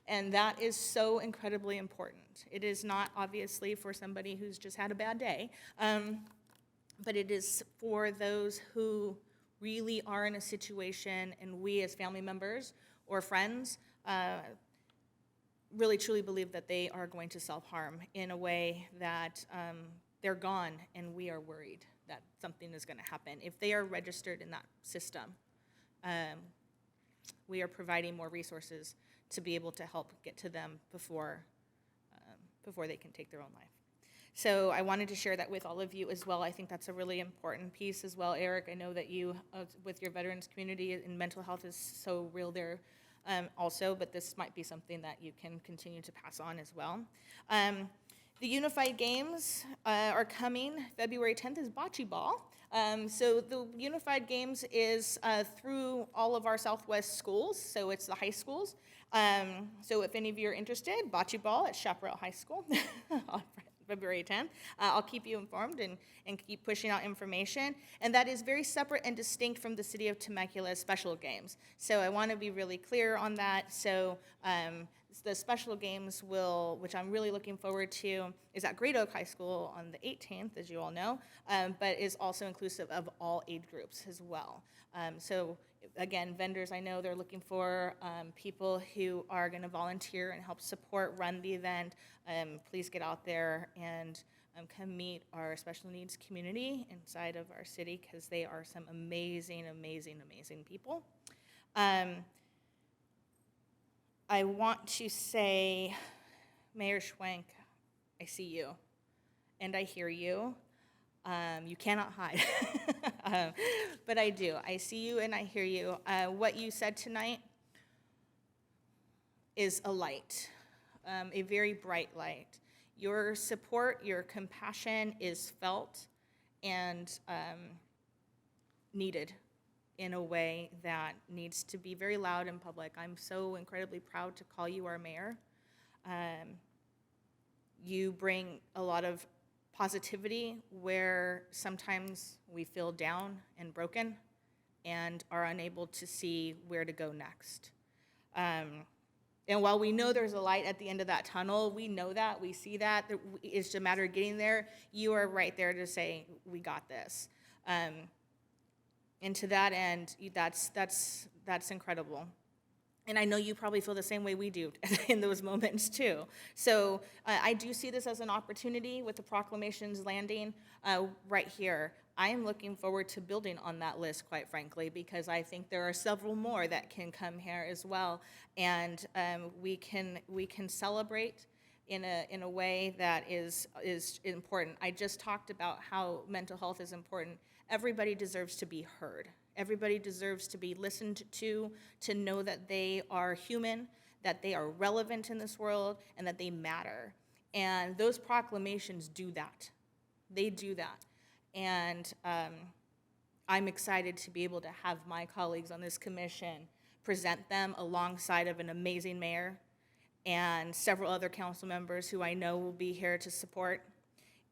And that is so incredibly important. It is not obviously for somebody who's just had a bad day, but it is for those who really are in a situation, and we as family members or friends really truly believe that they are going to self-harm in a way that they're gone, and we are worried that something is going to happen. If they are registered in that system, we are providing more resources to be able to help get to them before they can take their own life. So I wanted to share that with all of you as well. I think that's a really important piece as well. Eric, I know that you, with your veterans community and mental health is so real there also, but this might be something that you can continue to pass on as well. The Unified Games are coming. February 10th is Bocce Ball. So the Unified Games is through all of our Southwest schools, so it's the high schools. So if any of you are interested, Bocce Ball at Chaparral High School on February 10th. I'll keep you informed and keep pushing out information. And that is very separate and distinct from the City of Temecula's special games. So I want to be really clear on that. So the special games will, which I'm really looking forward to, is at Great Oak High School on the 18th, as you all know, but is also inclusive of all age groups as well. So again, vendors, I know they're looking for people who are going to volunteer and help support, run the event. Please get out there and come meet our special needs community inside of our city, because they are some amazing, amazing, amazing people. I want to say, Mayor Schwenk, I see you, and I hear you. You cannot hide, but I do. I see you and I hear you. What you said tonight is a light, a very bright light. Your support, your compassion is felt and needed in a way that needs to be very loud in public. I'm so incredibly proud to call you our mayor. You bring a lot of positivity where sometimes we feel down and broken and are unable to see where to go next. And while we know there's a light at the end of that tunnel, we know that, we see that, it's just a matter of getting there. You are right there to say, we got this. And to that end, that's incredible. And I know you probably feel the same way we do in those moments too. So I do see this as an opportunity with the proclamations landing right here. I am looking forward to building on that list, quite frankly, because I think there are several more that can come here as well, and we can celebrate in a way that is important. I just talked about how mental health is important. Everybody deserves to be heard. Everybody deserves to be listened to know that they are human, that they are relevant in this world, and that they matter. And those proclamations do that. They do that. And I'm excited to be able to have my colleagues on this commission present them alongside of an amazing mayor and several other council members who I know will be here to support.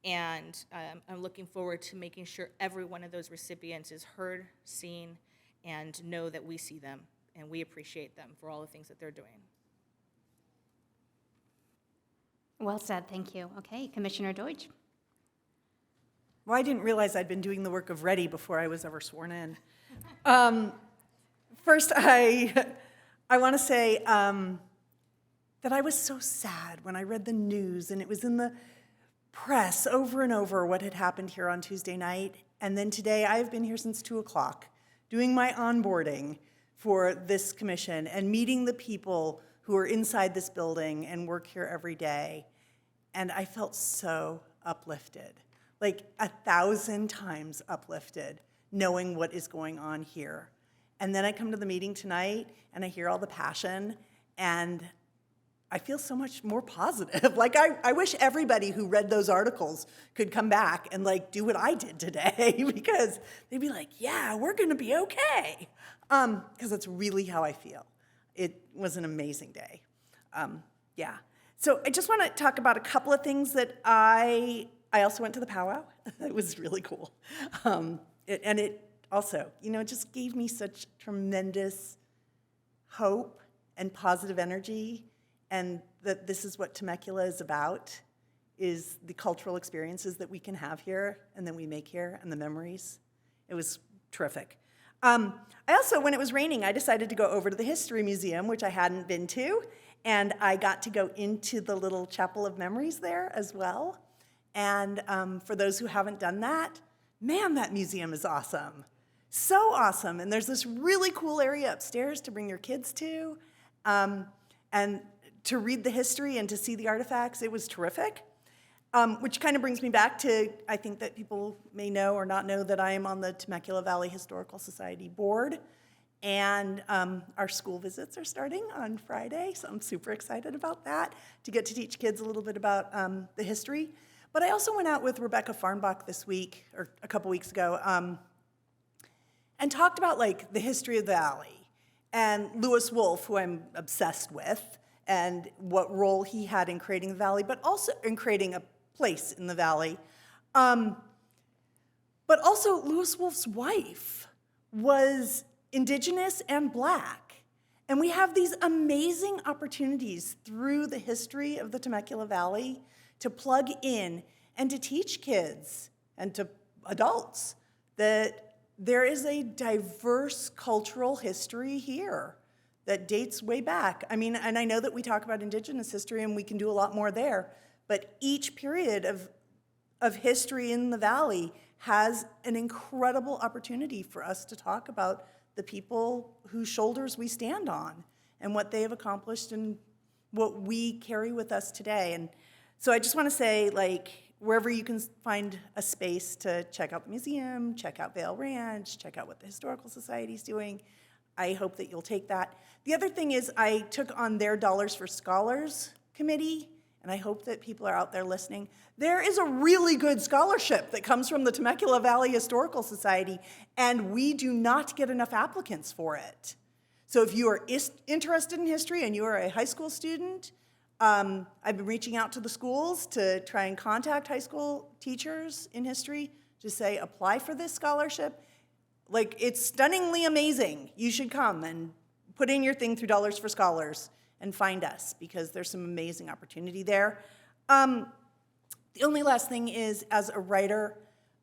And I'm looking forward to making sure every one of those recipients is heard, seen, and know that we see them and we appreciate them for all the things that they're doing. Well said, thank you. Okay, Commissioner Deutsch. Well, I didn't realize I'd been doing the work of REDI before I was ever sworn in. First, I want to say that I was so sad when I read the news, and it was in the press over and over what had happened here on Tuesday night. And then today, I've been here since 2 o'clock doing my onboarding for this commission and meeting the people who are inside this building and work here every day. And I felt so uplifted, like 1,000 times uplifted, knowing what is going on here. And then I come to the meeting tonight and I hear all the passion, and I feel so much more positive. Like I wish everybody who read those articles could come back and like do what I did today, because they'd be like, yeah, we're gonna be okay. Because that's really how I feel. It was an amazing day. Yeah. So I just wanna talk about a couple of things that I also went to the powwow. It was really cool. It also, it just gave me such tremendous hope and positive energy, and that this is what Temecula is about, is the cultural experiences that we can have here and that we make here, and the memories. It was terrific. I also, when it was raining, I decided to go over to the History Museum, which I hadn't been to, and I got to go into the little Chapel of Memories there as well. And for those who haven't done that, man, that museum is awesome. So awesome. And there's this really cool area upstairs to bring your kids to. And to read the history and to see the artifacts. It was terrific, which kind of brings me back to, I think that people may know or not know that I am on the Temecula Valley Historical Society board, and our school visits are starting on Friday, so I'm super excited about that, to get to teach kids a little bit about the history. But I also went out with Rebecca Farnbach this week, or a couple weeks ago, and talked about like the history of the valley, and Lewis Wolf, who I'm obsessed with, and what role he had in creating the valley, but also in creating a place in the valley. But also, Lewis Wolf's wife was indigenous and black. And we have these amazing opportunities through the history of the Temecula Valley to plug in and to teach kids and to adults that there is a diverse cultural history here that dates way back. I mean, and I know that we talk about Indigenous history and we can do a lot more there, but each period of history in the Valley has an incredible opportunity for us to talk about the people whose shoulders we stand on and what they have accomplished and what we carry with us today. And so I just want to say, like, wherever you can find a space to check out the museum, check out Vail Ranch, check out what the Historical Society's doing, I hope that you'll take that. The other thing is I took on their Dollars for Scholars committee, and I hope that people are out there listening. There is a really good scholarship that comes from the Temecula Valley Historical Society, and we do not get enough applicants for it. So if you are interested in history and you are a high school student, I've been reaching out to the schools to try and contact high school teachers in history to say, apply for this scholarship. Like, it's stunningly amazing. You should come and put in your thing through Dollars for Scholars and find us, because there's some amazing opportunity there. The only last thing is, as a writer,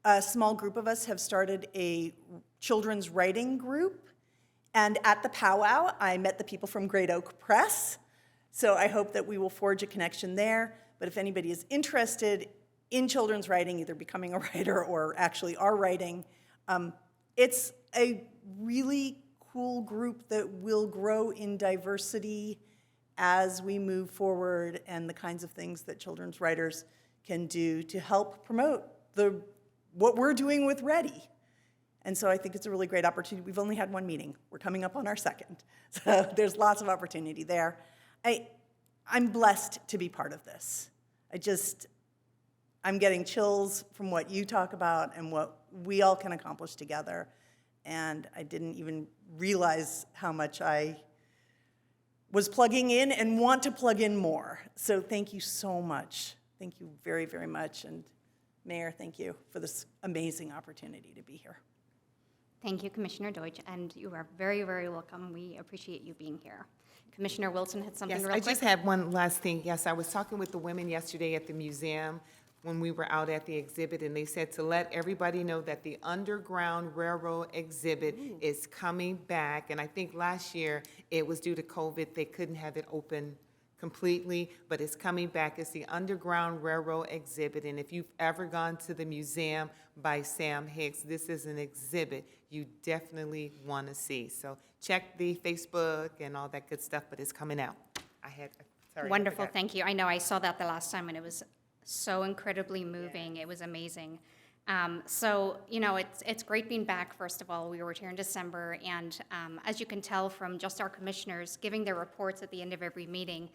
a small group of us have started a children's writing group. And at the powwow, I met the people from Great Oak Press. So I hope that we will forge a connection there. But if anybody is interested in children's writing, either becoming a writer or actually are writing, it's a really cool group that will grow in diversity as we move forward, and the kinds of things that children's writers can do to help promote what we're doing with REDI. And so I think it's a really great opportunity. We've only had one meeting. We're coming up on our second. So there's lots of opportunity there. I'm blessed to be part of this. I'm getting chills from what you talk about and what we all can accomplish together. And I didn't even realize how much I was plugging in and want to plug in more. So thank you so much. Thank you very, very much. And Mayor, thank you for this amazing opportunity to be here. Thank you, Commissioner Deutsch, and you are very, very welcome. We appreciate you being here. Commissioner Wilson had something Yes, real I quick. just have one last thing. Yes, I was talking with the women yesterday at the museum when we were out at the exhibit, and they said to let everybody know that the Underground Railroad exhibit is coming back. And I think last year it was due to COVID, they couldn't have it open completely, but it's coming back. It's the Underground Railroad exhibit, and if you've ever gone to the museum by Sam Hicks, this is an exhibit you definitely want to see. So check the Facebook and all that good stuff, but it's coming out. Sorry. Wonderful, thank you. I know I saw that the last time, and it was so incredibly moving. It was amazing. So, you know, it's great being back, first of all. We were here in December, and as you can tell from just our commissioners giving their reports at the end of every meeting,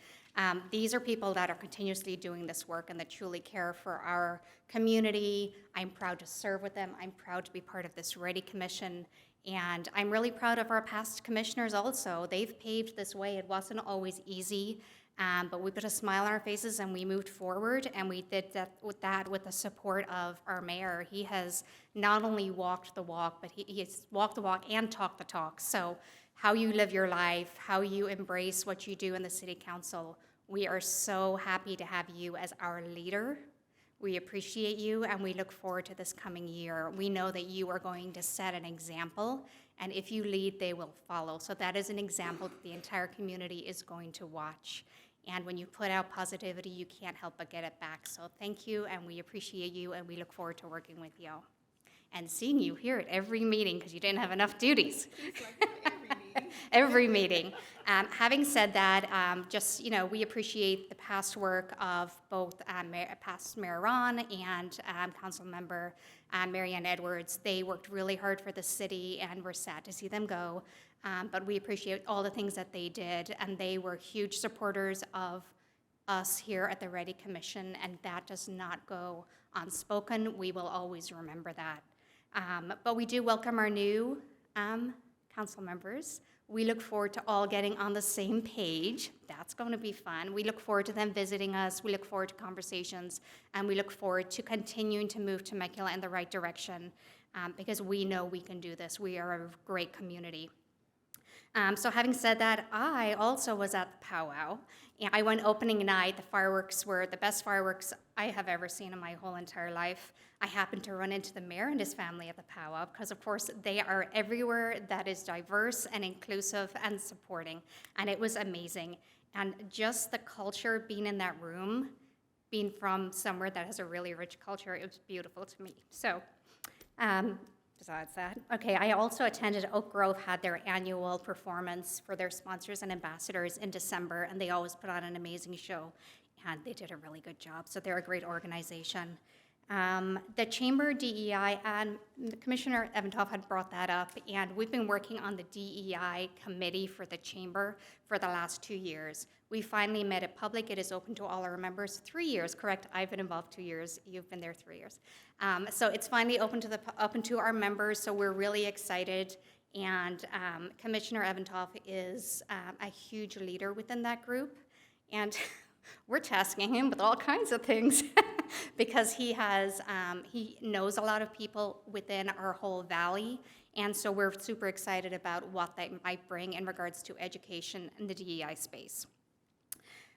these are people that are continuously doing this work and that truly care for our community. I'm proud to serve with them. I'm proud to be part of this REDI Commission, and I'm really proud of our past commissioners also. They've paved this way. It wasn't always easy. But we put a smile on our faces and we moved forward, and we did that with the support of our mayor. He has not only walked the walk, but he has walked the walk and talked the talk. So how you live your life, how you embrace what you do in the city council, we are so happy to have you as our leader. We appreciate you, and we look forward to this coming year. We know that you are going to set an example, and if you lead, they will follow. So that is an example that the entire community is going to watch. And when you put out positivity, you can't help but get it back. So thank you, and we appreciate you, and we look forward to working with you and seeing you here at every meeting, because you didn't have enough duties. Every meeting. Having said that, just, you know, we appreciate the past work of both past Mayor Ron and Council Member Marianne Edwards. They worked really hard for the city, and we're sad to see them go. But we appreciate all the things that they did, and they were huge supporters of us here at the REDI Commission, and that does not go unspoken. We will always remember that. But we do welcome our new council members. We look forward to all getting on the same page. That's going to be fun. We look forward to them visiting us. We look forward to conversations, and we look forward to continuing to move Temecula in the right direction, because we know we can do this. We are a great community. So having said that, I also was at the powwow. And I went opening night. The fireworks were the best fireworks I have ever seen in my whole entire life. I happened to run into the mayor and his family at the powwow because, of course, they are everywhere that is diverse and inclusive and supporting. And it was amazing. And just the culture being in that room, being from somewhere that has a really rich culture, it was beautiful to me. So, besides that, okay, I also attended Oak Grove had their annual performance for their sponsors and ambassadors in December, and they always put on an amazing show, and they did a really good job. So they're a great organization. The Chamber DEI, and Commissioner Evantov had brought that up, and we've been working on the DEI committee for the Chamber for the last 2 years. We finally made it public. It is open to all our members. 3 years, correct? I've been involved 2 years. You've been there 3 years. So it's finally open to our members, so we're really excited. And Commissioner Evantov is a huge leader within that group. And we're tasking him with all kinds of things because he knows a lot of people within our whole valley, and so we're super excited about what that might bring in regards to education in the DEI space.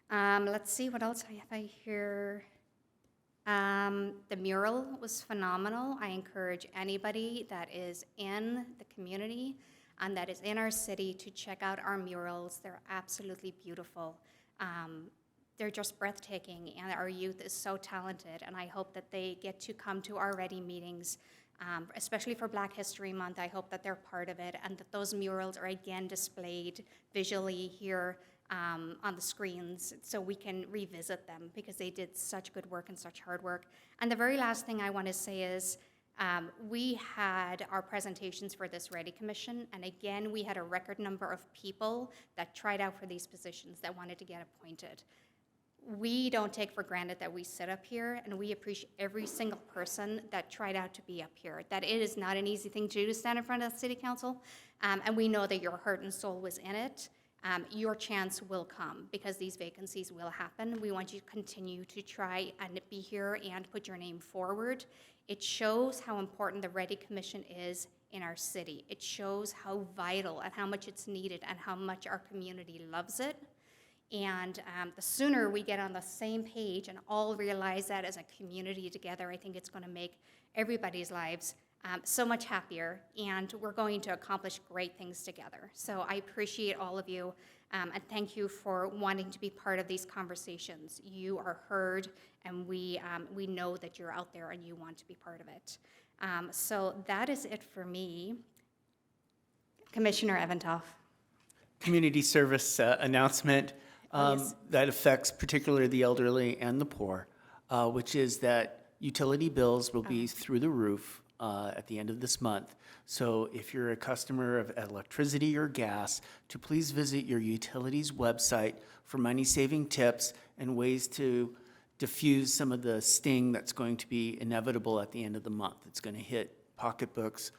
Let's see, what else have I here? The mural was phenomenal. I encourage anybody that is in the community and that is in our city to check out our murals. They're absolutely beautiful. They're just breathtaking, and our youth is so talented, and I hope that they get to come to our REDI meetings, especially for Black History Month. I hope that they're part of it, and that those murals are again displayed visually here on the screens so we can revisit them because they did such good work and such hard work. And the very last thing I want to say is we had our presentations for this REDI Commission, and again, we had a record number of people that tried out for these positions that wanted to get appointed. We don't take for granted that we sit up here, and we appreciate every single person that tried out to be up here. That it is not an easy thing to do to stand in front of the City Council, and we know that your heart and soul was in it. Your chance will come because these vacancies will happen. We want you to continue to try and be here and put your name forward. It shows how important the REDI Commission is in our city. It shows how vital and how much it's needed and how much our community loves it. And the sooner we get on the same page and all realize that as a community together, I think it's going to make everybody's lives so much happier, and we're going to accomplish great things together. So I appreciate all of you, and thank you for wanting to be part of these conversations. You are heard, and we know that you're out there and you want to be part of it. So that is it for me. Commissioner Evantov. Community service announcement that affects particularly the elderly and the poor, which is that utility bills will be through the roof at the end of this month. So if you're a customer of electricity or gas, to please visit your utilities website for money-saving tips and ways to diffuse some of the sting that's going to be inevitable at the end of the month. It's going to hit pocketbooks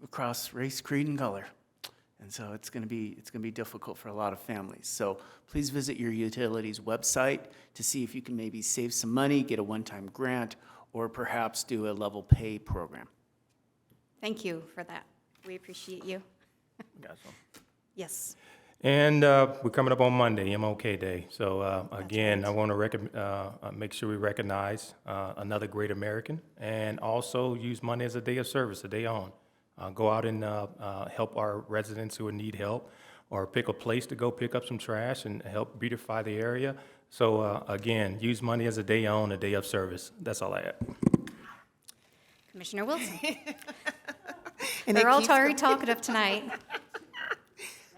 across race, creed, and color. And so it's going to be difficult for a lot of families. So please visit your utilities website to see if you can maybe save some money, get a one-time grant, or perhaps do a level pay program. Thank you for that. We appreciate you. Got some. Yes. And we're coming up on Monday, MLK Day. So again, I want to make sure we recognize another great American, and also use Monday as a day of service, a day on. Go out and help our residents who need help, or pick a place to go pick up some trash and help beautify the area. So again, use Monday as a day on, a day of service. That's all I have. Commissioner Wilson. And They're it all keeps very talkative tonight.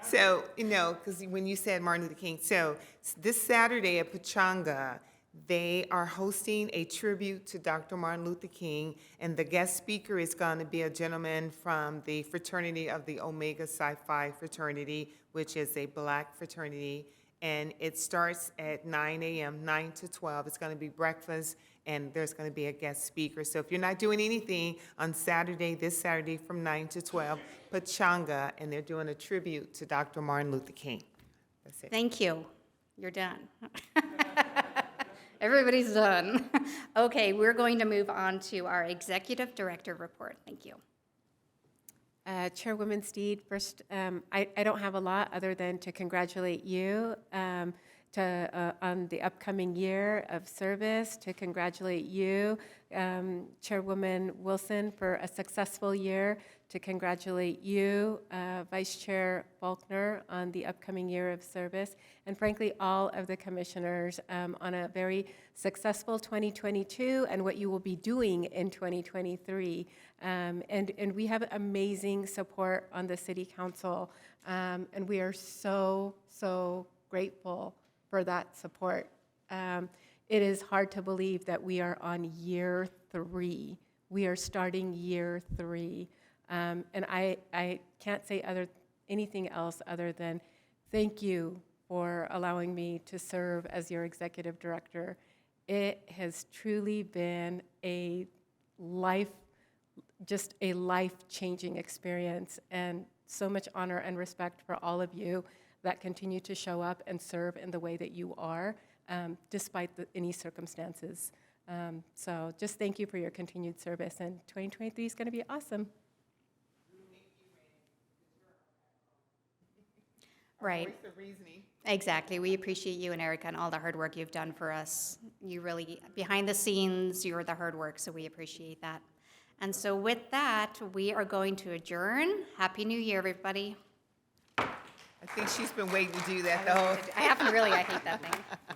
So, because when you said Martin Luther King, so this Saturday at Pachanga, they are hosting a tribute to Dr. Martin Luther King, and the guest speaker is going to be a gentleman from the fraternity of the Omega Psi Phi fraternity, which is a Black fraternity, and it starts at 9 a.m., 9 to 12. It's going to be breakfast, and there's going to be a guest speaker. So if you're not doing anything on Saturday, this Saturday from 9 to 12, Pachanga, and they're doing a tribute to Dr. Martin Luther King. That's it. Thank you. You're done. Everybody's done. Okay, we're going to move on to our executive director report. Thank you. Chairwoman Steed, first, I don't have a lot other than to congratulate you on the upcoming year of service, to congratulate you, Chairwoman Wilson, for a successful year, to congratulate you, Vice Chair Faulkner, on the upcoming year of service, and frankly, all of the commissioners on a very successful 2022 and what you will be doing in 2023. And we have amazing support on the City Council, and we are so, so grateful for that support. It is hard to believe that we are on year 3. We are starting year 3. And I can't say anything else other than thank you for allowing me to serve as your executive director. It has truly been just a life-changing experience, and so much honor and respect for all of you that continue to show up and serve in the way that you are, despite any circumstances. So just thank you for your continued service, and 2023 is going to be awesome. Right. Voice of reasoning. Exactly. We appreciate you and Erica and all the hard work you've done for us. You really, behind the scenes, you're the hard work, so we appreciate that. And so with that, we are going to adjourn. Happy New Year, everybody. I think she's been waiting to do that the whole. I hate that thing.